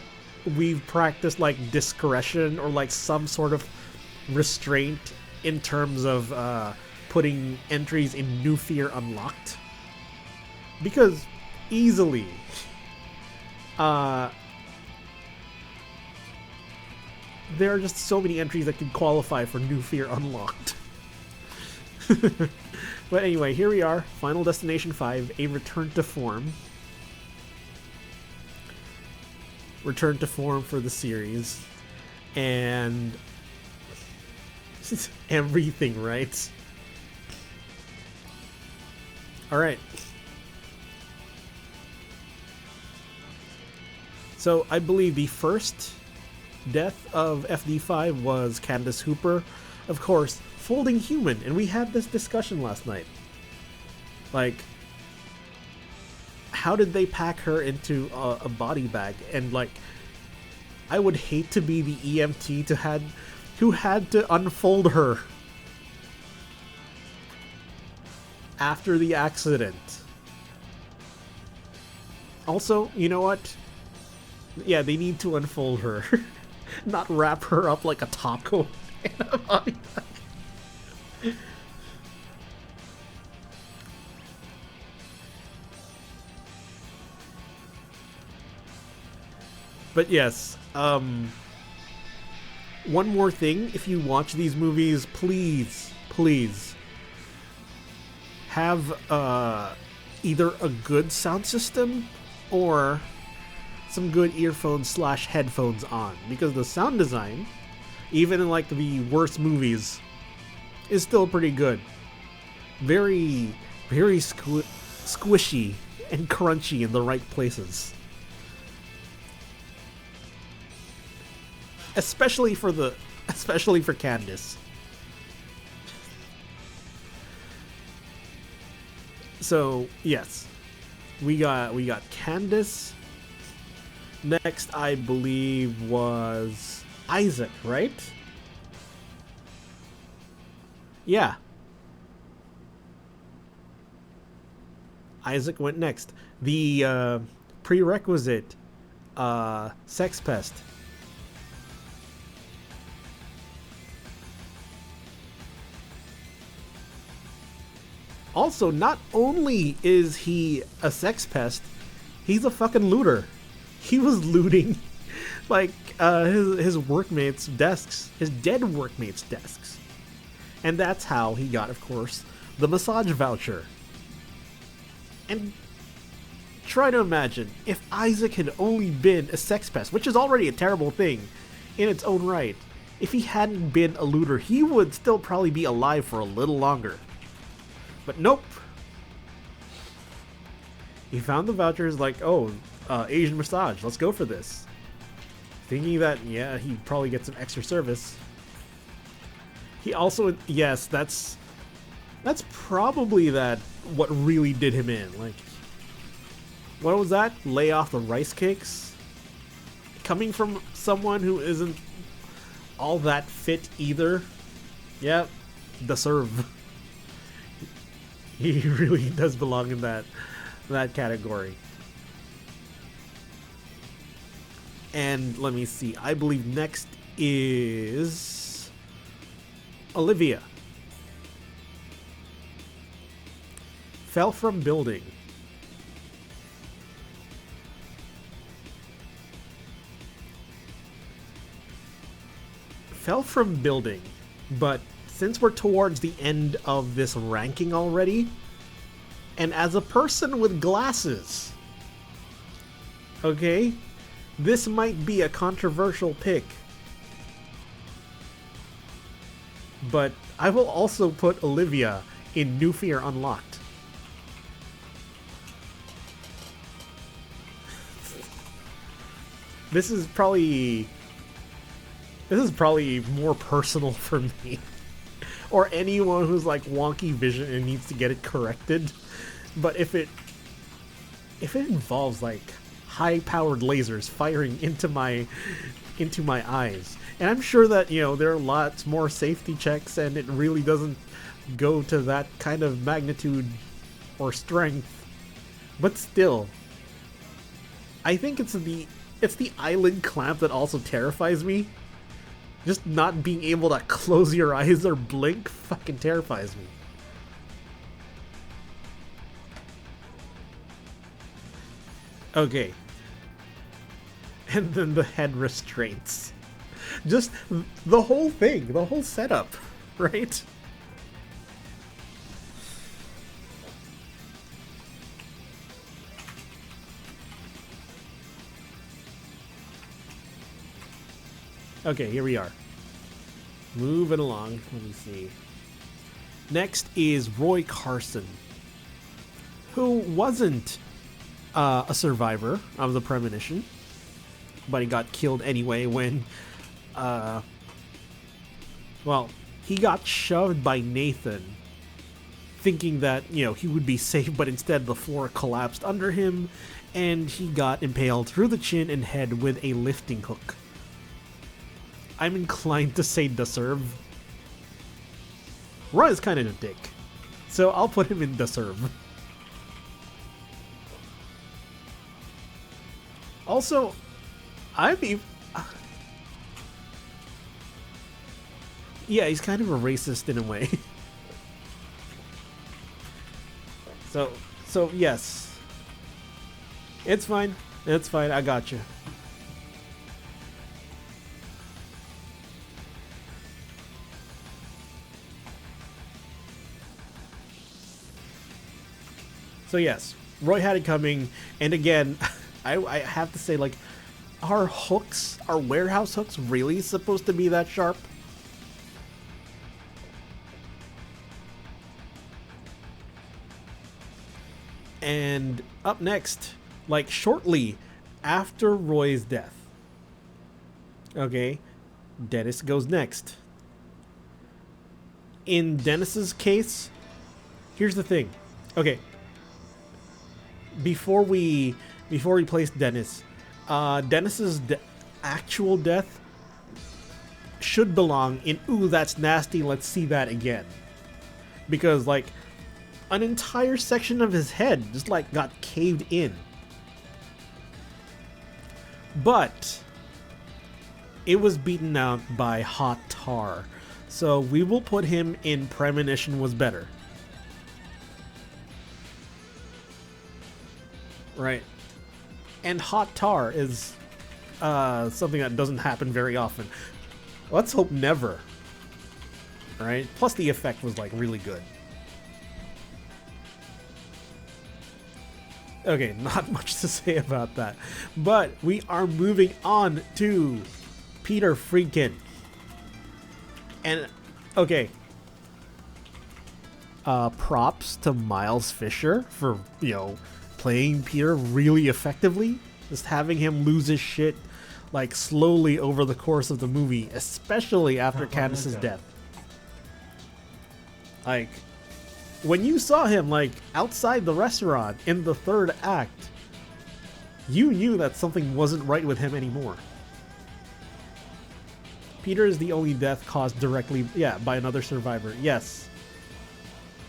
we've practiced like discretion or like some sort of restraint in terms of putting entries in new fear unlocked. Because easily there are just so many entries that can qualify for new fear unlocked. But anyway, here we are, Final Destination 5, A Return to Form. Return to form for the series. And everything, right? Alright. So I believe the first death of FD5 was Candace Hooper. Of course, folding human, and we had this discussion last night. Like, how did they pack her into a body bag? And like, I would hate to be the EMT who had to unfold her after the accident. Also, you know what? Yeah, they need to unfold her, not wrap her up like a taco. But yes, one more thing, if you watch these movies, please have either a good sound system or some good earphones slash headphones on, because the sound design, even in like the worst movies, is still pretty good. Very squishy and crunchy in the right places. Especially for Candace. So yes, we got Candace. Next, I believe, was Isaac, right? Yeah. Isaac went next. The prerequisite sex pest. Also, not only is he a sex pest, he's a fucking looter. He was looting, like, his workmates' desks, his dead workmates' desks. And that's how he got, of course, the massage voucher. And try to imagine, if Isaac had only been a sex pest, which is already a terrible thing in its own right, if he hadn't been a looter, he would still probably be alive for a little longer. But nope. He found the vouchers like, oh, Asian massage, let's go for this. Thinking that, yeah, he'd probably get some extra service. He also, yes, that's probably what really did him in. Like, what was that? Lay off the rice cakes? Coming from someone who isn't all that fit either. Yep, deserve. He really does belong in that category. And let me see. I believe next is Olivia. Fell from building. Fell from building, but since we're towards the end of this ranking already, and as a person with glasses, okay, this might be a controversial pick, but I will also put Olivia in New Fear Unlocked. This is probably more personal for me. Or anyone who's like wonky vision and needs to get it corrected. But if it involves like high-powered lasers firing into my eyes, and I'm sure that, you know, there are lots more safety checks, and it really doesn't go to that kind of magnitude or strength, but still, I think it's the eyelid clamp that also terrifies me. Just not being able to close your eyes or blink fucking terrifies me. Okay. And then the head restraints. Just the whole thing, the whole setup, right? Okay, here we are. Moving along. Let me see. Next is Roy Carson, who wasn't a survivor of the premonition, but he got killed anyway when, well, he got shoved by Nathan, thinking that, you know, he would be safe, but instead the floor collapsed under him, and he got impaled through the chin and head with a lifting hook. I'm inclined to say deserve. Roy is kind of a dick, so I'll put him in deserve. Also, I mean, yeah, he's kind of a racist in a way. So yes, it's fine. It's fine. I got you. So yes, Roy had it coming, and again, I have to say, like, are hooks, are warehouse hooks really supposed to be that sharp? And up next, like shortly after Roy's death, okay, Dennis goes next. In Dennis's case, here's the thing. Okay, before we place Dennis, Dennis's actual death should belong in "Ooh, that's nasty. Let's see that again," because like an entire section of his head just like got caved in. But it was beaten out by hot tar, so we will put him in Premonition Was Better. Right. And hot tar is something that doesn't happen very often. Let's hope never. Right? Plus the effect was like really good. Okay, not much to say about that. But we are moving on to Peter Friedkin. And okay. Props to Miles Fisher for, you know, playing Peter really effectively. Just having him lose his shit like slowly over the course of the movie, especially after Candace's death. Like, when you saw him like outside the restaurant in the third act, you knew that something wasn't right with him anymore. Peter is the only death caused directly, by another survivor. Yes.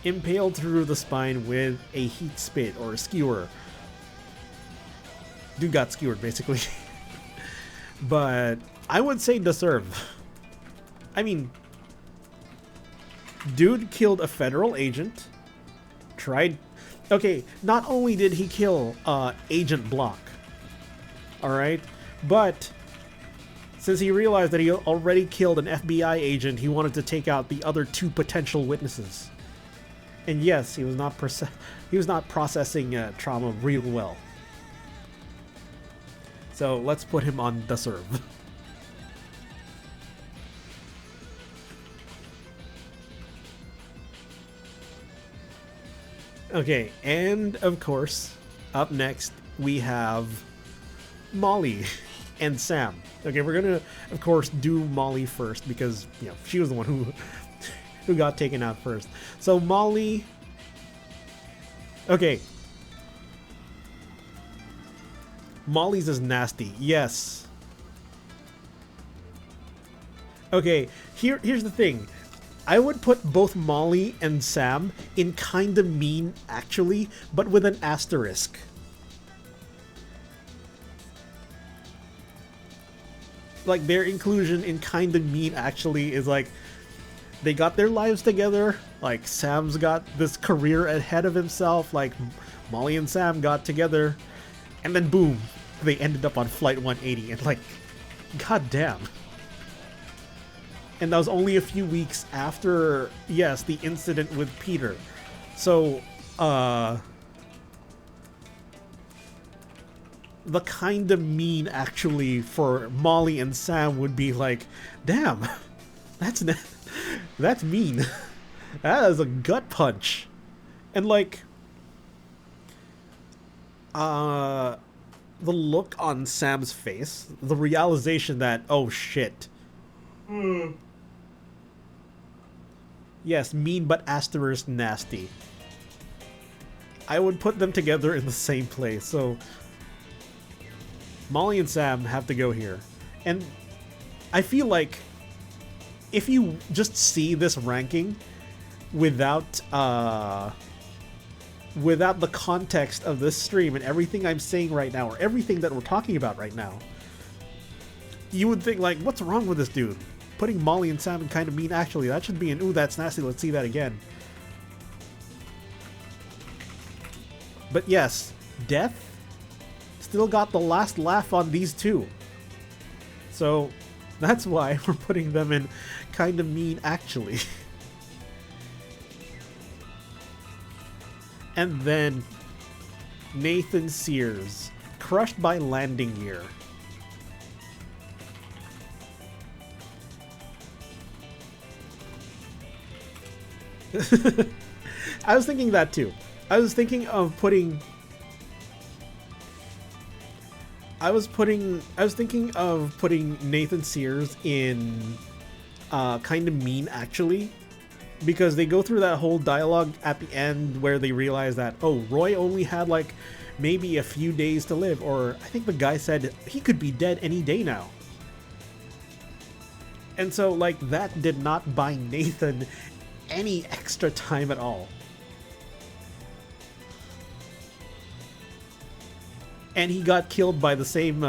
Impaled through the spine with a heat spit or a skewer. Dude got skewered, basically. But I would say deserved. I mean, dude killed a federal agent. Okay, not only did he kill Agent Block, alright, but since he realized that he already killed an FBI agent, he wanted to take out the other two potential witnesses. And yes, he was not processing trauma real well. So let's put him on deserve. Okay, and of course, up next we have Molly and Sam. Okay, we're gonna, of course, do Molly first because, you know, she was the one who got taken out first. So Molly. Okay. Molly's is nasty. Yes. Okay, here's the thing. I would put both Molly and Sam in kinda mean, actually, but with an asterisk. Like, their inclusion in kinda mean, actually, is like, they got their lives together. Like, Sam's got this career ahead of himself. Like, Molly and Sam got together. And then boom, they ended up on Flight 180. And like, goddamn. And that was only a few weeks after, yes, the incident with Peter. So, the kind of mean, actually, for Molly and Sam would be like, damn, that's mean. That is a gut punch. And like, the look on Sam's face, the realization that, oh shit. Yes, mean but asterisk nasty. I would put them together in the same place, so Molly and Sam have to go here. And I feel like if you just see this ranking without the context of this stream and everything I'm saying right now, or everything that we're talking about right now, you would think, like, what's wrong with this dude? Putting Molly and Sam in kind of mean, actually. That should be an ooh, that's nasty. Let's see that again. But yes, Death still got the last laugh on these two. So that's why we're putting them in kind of mean, actually. And then Nathan Sears, crushed by landing gear. I was thinking that too. I was thinking of putting Nathan Sears in kind of mean, actually, because they go through that whole dialogue at the end where they realize that, oh, Roy only had like maybe a few days to live, or I think the guy said he could be dead any day now. And so, like, that did not buy Nathan any extra time at all. And he got killed by the same,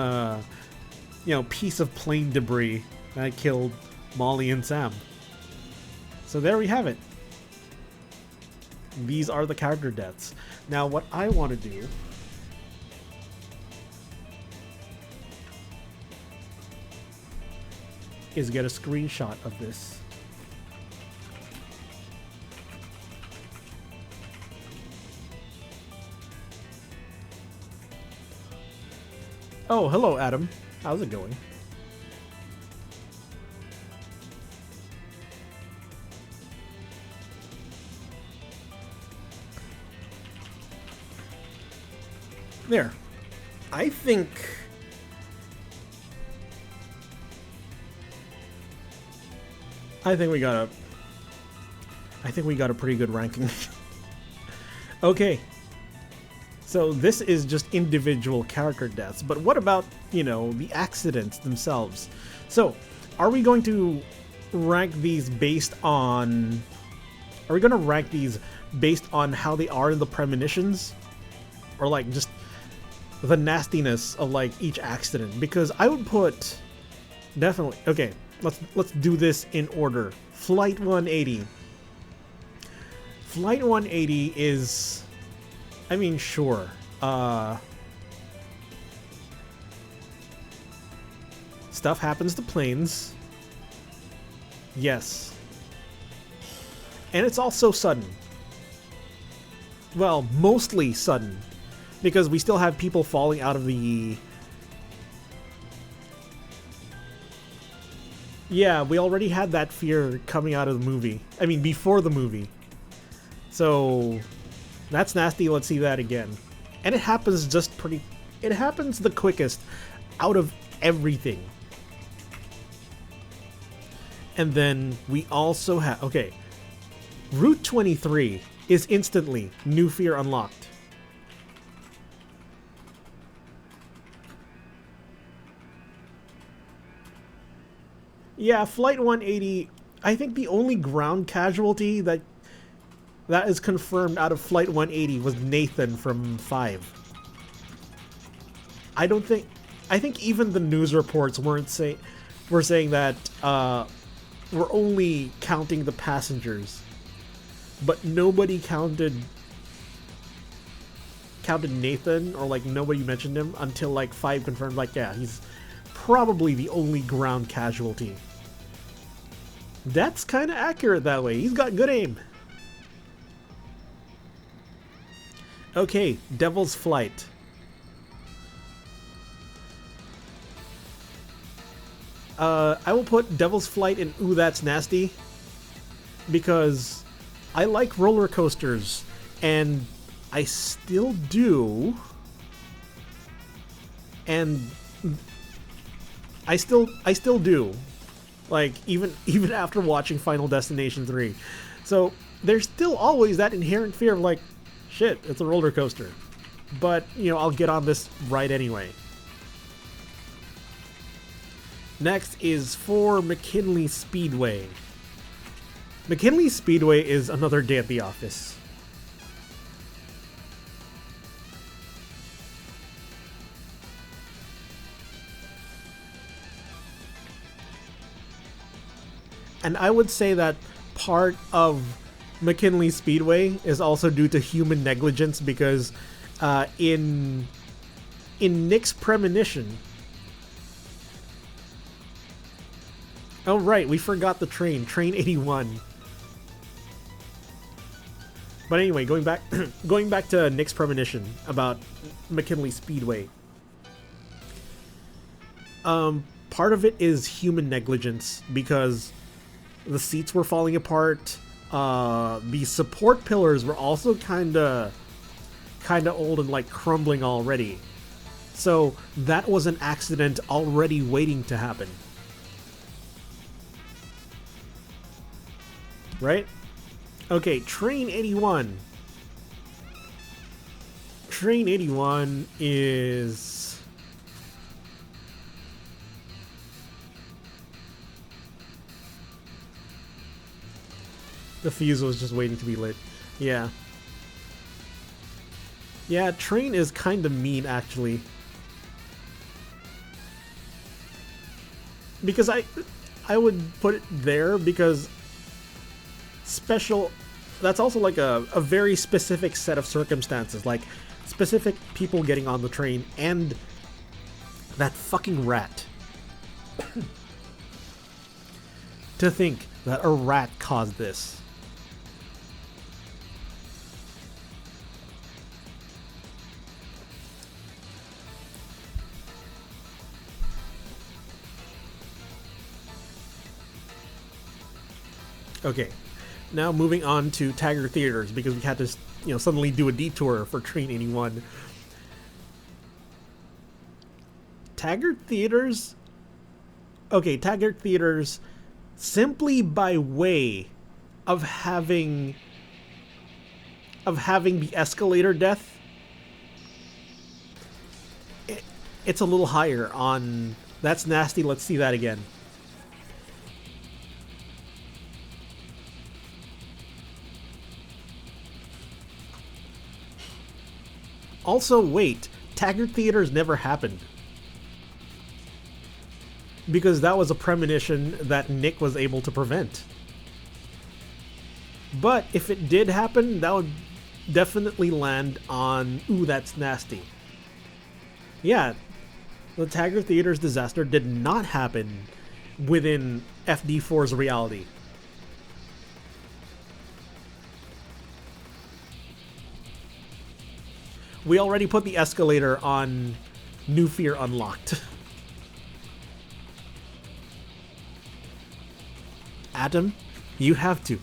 piece of plane debris that killed Molly and Sam. So there we have it. These are the character deaths. Now, what I want to do is get a screenshot of this. Oh, hello, Adam. How's it going? There. I think we got a pretty good ranking. Okay. So this is just individual character deaths, but what about, the accidents themselves? So, are we going to rank these based on how they are in the premonitions? Or like just the nastiness of like each accident? Because I would put definitely, okay, let's do this in order. Flight 180. Flight 180 is, I mean, sure. Stuff happens to planes. Yes. And it's also sudden. Well, mostly sudden. Because we still have people falling out of the... Yeah, we already had that fear coming out of the movie. I mean, before the movie. So, that's nasty. Let's see that again. And it happens it happens the quickest out of everything. And then we also have, okay, Route 23 is instantly new fear unlocked. Yeah, Flight 180, I think the only ground casualty that is confirmed out of Flight 180 was Nathan from 5. I think even the news reports were saying that we're only counting the passengers, but nobody counted Nathan, or like nobody mentioned him until like 5 confirmed, like, yeah, he's probably the only ground casualty. That's kind of accurate that way. He's got good aim. Okay, Devil's Flight. I will put Devil's Flight in ooh, that's nasty, because I like roller coasters, and I still do, and I still do, like, even after watching Final Destination 3. So there's still always that inherent fear of like, shit, it's a roller coaster, but I'll get on this ride anyway. Next is for McKinley Speedway. McKinley Speedway is another day at the office. And I would say that part of McKinley Speedway is also due to human negligence because in Nick's premonition. Oh right, we forgot the train, Train 81. But anyway, going back to Nick's premonition about McKinley Speedway. Part of it is human negligence because the seats were falling apart. The support pillars were also kinda old and like crumbling already. So that was an accident already waiting to happen. Right? Okay, Train 81. Train 81 is... The fuse was just waiting to be lit. Yeah. Yeah, Train is kind of mean, actually. Because I would put it there because special... That's also like a very specific set of circumstances. Like, specific people getting on the train and that fucking rat. To think that a rat caused this. Okay, now moving on to Taggart Theaters because we had to, suddenly do a detour for Train 81. Taggart Theaters? Okay, Taggart Theaters, simply by way of having the escalator death, it's a little higher on... That's nasty, let's see that again. Also, wait, Taggart Theaters never happened. Because that was a premonition that Nick was able to prevent. But if it did happen, that would definitely land on, ooh, that's nasty. Yeah, the Taggart Theaters disaster did not happen within FD4's reality. We already put the escalator on New Fear Unlocked. Adam, you have to.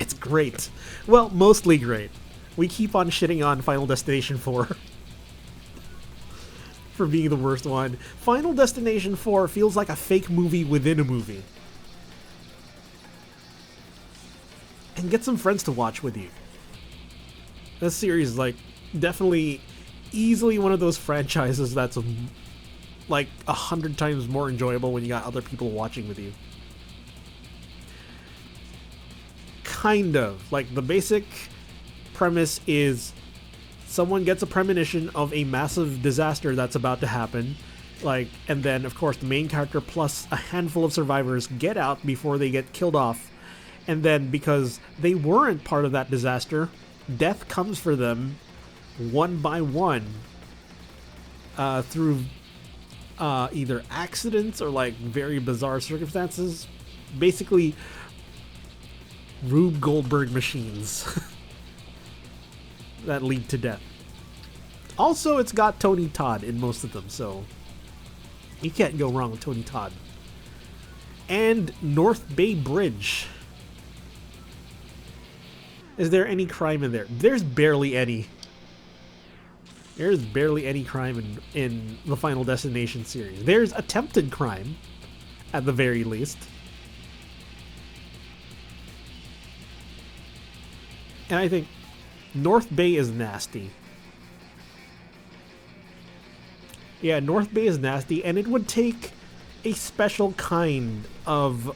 It's great. Well, mostly great. We keep on shitting on Final Destination 4 for being the worst one. Final Destination 4 feels like a fake movie within a movie. And get some friends to watch with you. This series is like definitely easily one of those franchises that's like 100 times more enjoyable when you got other people watching with you. Kind of. Like, the basic premise is someone gets a premonition of a massive disaster that's about to happen. Like, and then, of course, the main character plus a handful of survivors get out before they get killed off. And then, because they weren't part of that disaster, death comes for them one by one through either accidents or, like, very bizarre circumstances. Basically, Rube Goldberg machines that lead to death. Also, it's got Tony Todd in most of them, so you can't go wrong with Tony Todd. And North Bay Bridge. Is there any crime in there? There's barely any. There's barely any crime in the Final Destination series. There's attempted crime, at the very least. And I think North Bay is nasty. Yeah, North Bay is nasty, and it would take a special kind of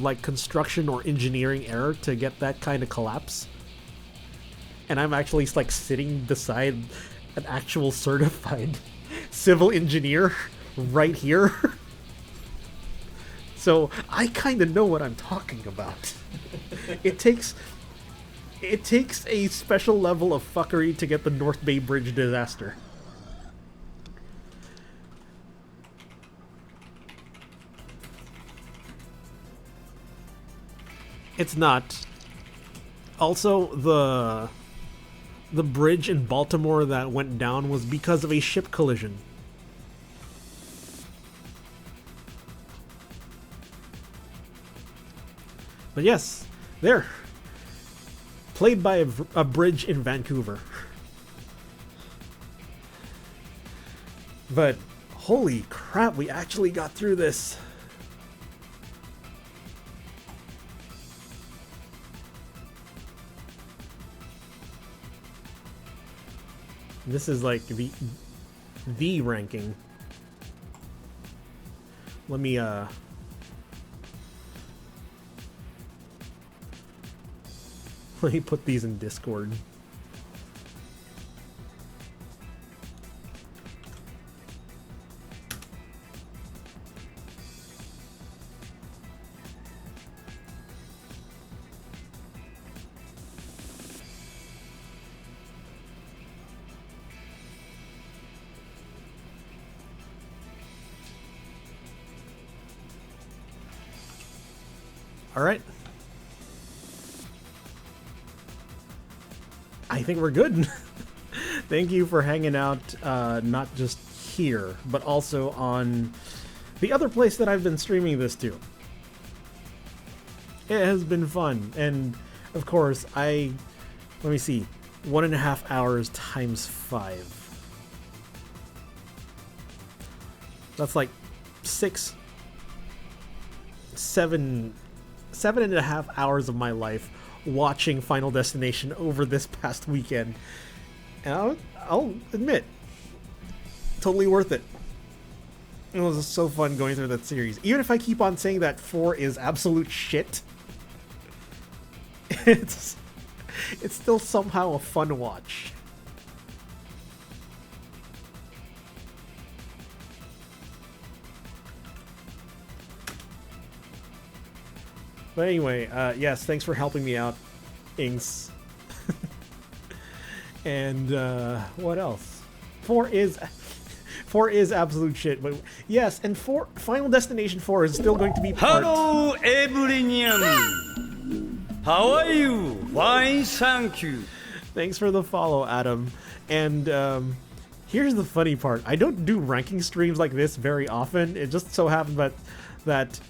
like construction or engineering error to get that kind of collapse. And I'm actually like sitting beside an actual certified civil engineer right here. So I kind of know what I'm talking about. It takes a special level of fuckery to get the North Bay Bridge disaster. It's not. Also, the bridge in Baltimore that went down was because of a ship collision. But yes, there. Played by a bridge in Vancouver. But holy crap, we actually got through this. This is like the ranking. Let me let me put these in Discord. All right. I think we're good. Thank you for hanging out, not just here, but also on the other place that I've been streaming this to. It has been fun, and of course, let me see, 1.5 hours times 5. That's like 7.5 hours of my life watching Final Destination over this past weekend. And I'll admit, totally worth it. It was so fun going through that series. Even if I keep on saying that 4 is absolute shit, it's still somehow a fun watch. But anyway, yes, thanks for helping me out, Inks. And what else? 4 is absolute shit, but yes, and Final Destination 4 is still going to be part. Hello, everyone. How are you? Fine, thank you. Thanks for the follow, Adam. And here's the funny part: I don't do ranking streams like this very often. It just so happened that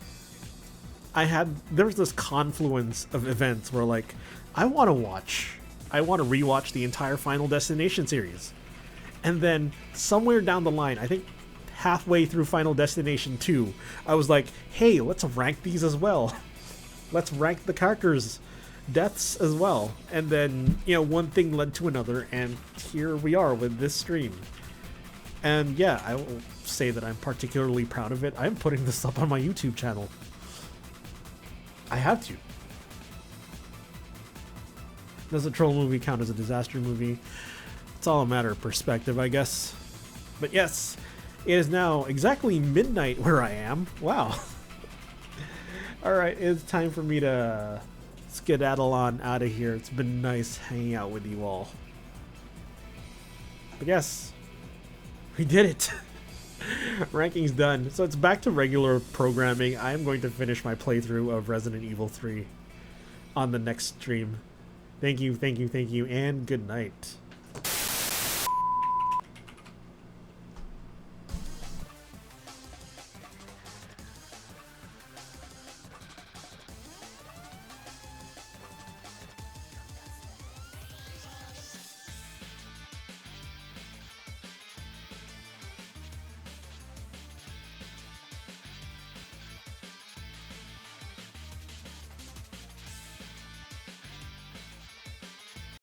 there was this confluence of events where, like, I want to rewatch the entire Final Destination series. And then somewhere down the line, I think halfway through Final Destination 2, I was like, hey, let's rank these as well. Let's rank the characters' deaths as well. And then, one thing led to another, and here we are with this stream. And yeah, I will say that I'm particularly proud of it. I'm putting this up on my YouTube channel. I have to. Does a troll movie count as a disaster movie? It's all a matter of perspective, I guess. But yes, it is now exactly midnight where I am. Wow. Alright, it's time for me to skedaddle on out of here. It's been nice hanging out with you all. But yes, we did it. Ranking's done. So it's back to regular programming. I'm going to finish my playthrough of Resident Evil 3 on the next stream. Thank you, and good night.